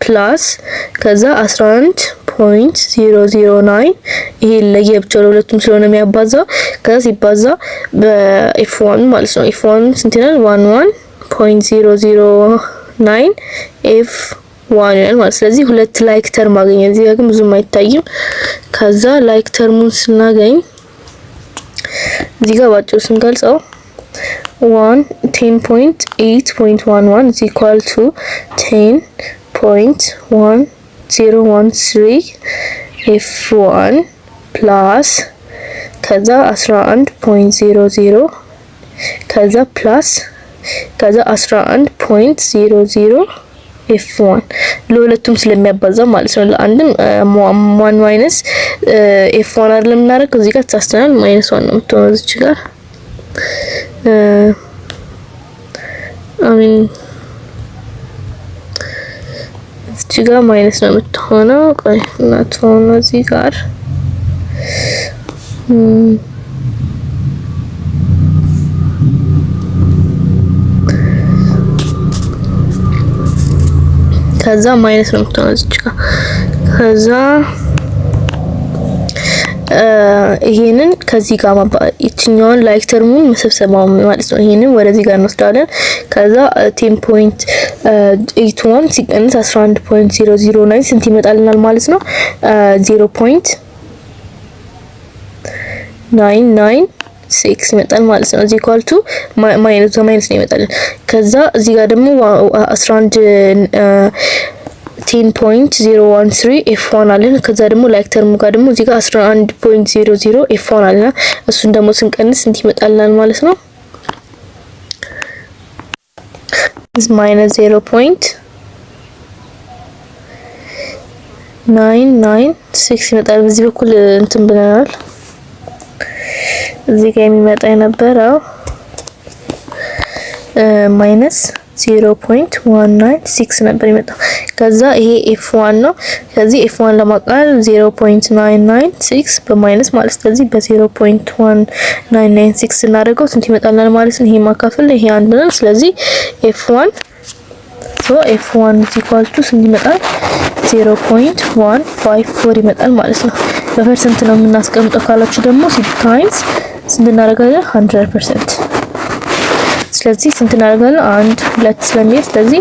A: ፕላስ ከዛ 11.009 ይሄ ለየብቻው ለሁለቱም ስለሆነ የሚያባዛው ከዛ ሲባዛ በF1 ማለት ነው F1 ስንት ይሆናል 11.009 F1 ማለት ስለዚህ ሁለት ላይክ ተርም አገኘን። እዚህ ጋር ግን ብዙም አይታይም። ከዛ ላይክ ተርሙን ስናገኝ እዚህ ጋር ባጭሩ ስንገልጸው 10.8.11 is equal to 10.1013 F1 plus ከዛ 11.00 ከዛ ፕላስ ከዛ 11.00 F1 ለሁለቱም ስለሚያባዛ ማለት ነው። ለአንድም 1 ማይነስ F1 አይደለም እናደርግ እዚህ ጋር ተሳስተናል ማይነስ 1 ነው የምትሆነው እዚህ ጋር እዚህ ጋር ማይነስ ነው የምትሆነው። ቆይ እናጥፋውና እዚህ ጋር ከዛ ማይነስ ነው የምትሆነው እዚህ ጋር ከዛ ይሄንን ከዚህ ጋር እቺኛውን ላይክ ተርሙን መሰብሰባው ማለት ነው። ይሄንን ወደዚህ ጋር እንወስዳለን። ከዛ 10.81 ሲቀንስ 11.009 ስንት ይመጣልናል ማለት ነው 0.996 ይመጣል ማለት ነው። እዚህ ኢኳል ቱ ማይነስ ነው ይመጣልን። ከዛ እዚህ ጋር ደግሞ 11 10.013 f1 አለን። ከዛ ደግሞ ላይክ ተርሙ ጋር ደግሞ እዚህ ጋር 11.00 f1 አለና እሱን ደግሞ ስንቀንስ እንት ይመጣልናል ማለት ነው minus 0.996 ይመጣል። በዚህ በኩል እንትን ብለናል። እዚህ ጋር የሚመጣ የነበረው ማይነስ 0.196 ነበር ይመጣው። ከዛ ይሄ f1 ነው። ከዚህ f1 ለማቃል 0.996 በማይነስ ማለት ስለዚህ በ0.1996 እናደርገው ስንት ይመጣልናል ማለት ነው። ይሄ ማካፈል ይሄ አንድ ነው። ስለዚህ f1 = ስንት ይመጣል 0.154 ይመጣል ማለት ነው። በፐርሰንት ነው የምናስቀምጠው ካላችሁ ደግሞ ታይምስ ስንት እናደርጋለን 100%። ስለዚህ ስንት እናደርጋለን 1 2 ስለሚል ስለዚህ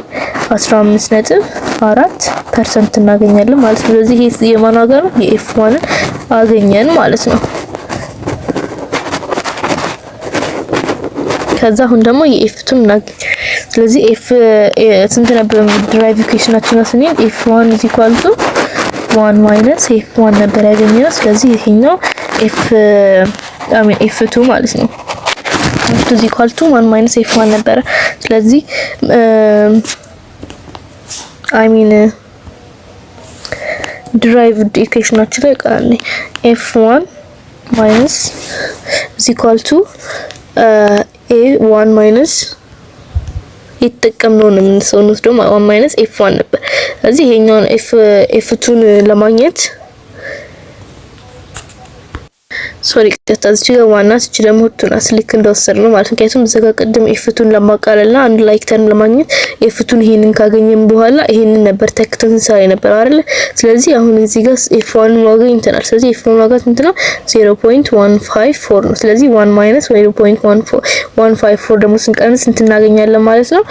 A: 15.4% እናገኛለን ማለት ነው። ስለዚህ ይሄ የማን ዋጋ ነው? የf1 አገኘን ማለት ነው። ከዛ አሁን ደግሞ የf2 እናገኝ። ስለዚህ ስንት ነበር ድራይቭ ኢኩዌሽናችን ስንል f1 = 1 minus f1 ነበር ያገኘነው። ስለዚህ ይሄኛው f2 ማለት ነው f2 = 1 minus f1 ነበር። ስለዚህ derived equationችን ላይ ቃል f1 minus = a1 minus ይተቀምነው ነው የምንሰውነው ደግሞ 1 minus f1 ነበር። ስለዚህ ይሄኛውን f2ን ለማግኘት ከታች ጋር ዋና እቺ ደግሞ ሁቱና ስሊክ እንደወሰድነው ማለት ነው። ምክንያቱም እዛ ጋር ቀደም f2ን ለማቃለልና አንድ ላይክ ተርን ለማግኘት f2ን ይሄንን ካገኘን በኋላ ይሄንን ነበር ተክተን ሳይ ነበር አይደል? ስለዚህ አሁን እዚህ ጋር f1 ዋጋ እንተናል። ስለዚህ f1 ዋጋ እንት ነው 0.154 ነው። ስለዚህ 1 minus 0.154 ደግሞ ስንቀንስ እንት እናገኛለን ማለት ነው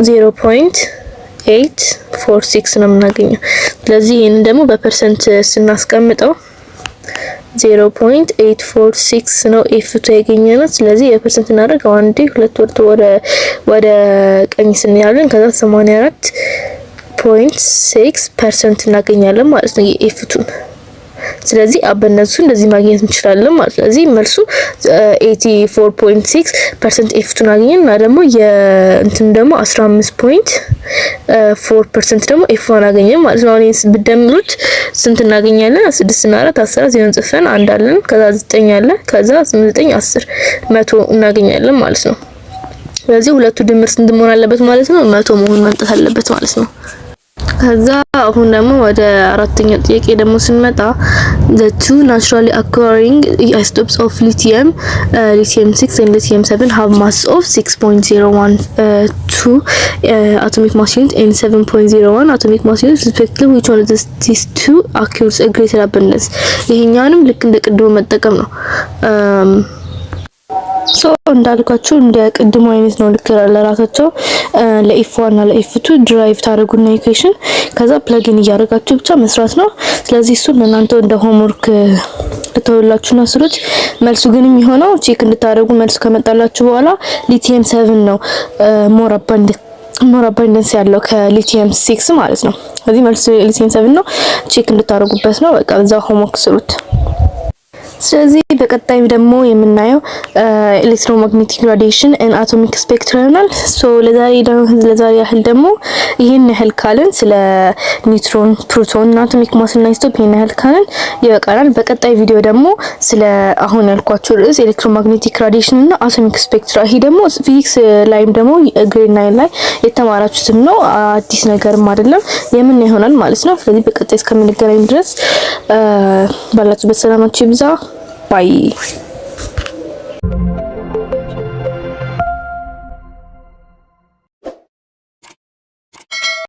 A: 0.846 ነው የምናገኘው። ስለዚህ ይሄንን ደግሞ በፐርሰንት ስናስቀምጠው 0.846 ነው f2 ያገኘነው። ስለዚህ የፐርሰንት እናደርገው አንዴ ሁለት ወደ ቀኝ ስንያለን ከዛ 84.6% እናገኛለን ማለት ነው የf2ን። ስለዚህ አበነሱ እንደዚህ ማግኘት እንችላለን ማለት ነው። ስለዚህ መልሱ 84.6% f2 አገኘን እና ደግሞ የእንትን ደግሞ 15.4% ደግሞ f1 አገኘን ማለት ነው። አሁን ብትደምሩት ስንት እናገኛለን? 6 እና 4 10 ዜሮን ጽፈን አንድ አለን ከዛ 9 አለ ከዛ 8 9 10 100 እናገኛለን ማለት ነው። ስለዚህ ሁለቱ ድምር ስንት መሆን አለበት ማለት ነው? 100 መሆን መምጣት አለበት ማለት ነው። ከዛ አሁን ደግሞ ወደ አራተኛው ጥያቄ ደግሞ ስንመጣ the two naturally occurring isotopes of lithium 6 and lithium 7 have mass of 6.012 atomic mass unit and 7.01 atomic mass unit respectively. which one of these two occurs a greater abundance? ይሄኛውንም ልክ እንደ ቅድሙ መጠቀም ነው። እንዳልኳችሁ እንደ ቅድሙ አይነት ነው። ልክ ለራሳቸው ለf1 እና ለf2 ድራይቭ ታደርጉና ኢኩዌሽን ከዛ ፕለግን እያደረጋችሁ ብቻ መስራት ነው። ስለዚህ እሱ ለእናንተ እንደ ሆምወርክ ልተውላችሁና ስሩት። መልሱ ግን የሚሆነው ቼክ እንድታደርጉ መልሱ ከመጣላችሁ በኋላ ሊቲየም 7 ነው ሞር አባንደንስ ያለው ከሊቲየም 6 ማለት ነው። ስለዚህ መልሱ ሊቲየም 7 ነው። ቼክ እንድታደርጉበት ነው። በቃ እዛ ሆምወርክ ስሩት። ስለዚህ በቀጣይ ደግሞ የምናየው ኤሌክትሮማግኔቲክ ራዲዬሽን and atomic spectra ይሆናል። ለዛሬ ያህል ደግሞ ይሄን ያህል ካልን ስለ ኒውትሮን፣ ፕሮቶን እና አቶሚክ ማስ እና አይሶቶፕ ይሄን ያህል ካልን ይበቃናል። በቀጣይ ቪዲዮ ደግሞ ስለ አሁን ያልኳችሁ ርዕስ ኤሌክትሮማግኔቲክ ራዲዬሽን እና አቶሚክ ስፔክትራ ይሄ ደግሞ ፊዚክስ ላይም ደግሞ ግሬድ 9 ላይ የተማራችሁትም ነው፣ አዲስ ነገርም አይደለም የምን ይሆናል ማለት ነው። ስለዚህ በቀጣይ እስከምንገናኝ ድረስ ባላችሁበት ሰላማችሁ ይብዛ። Bye.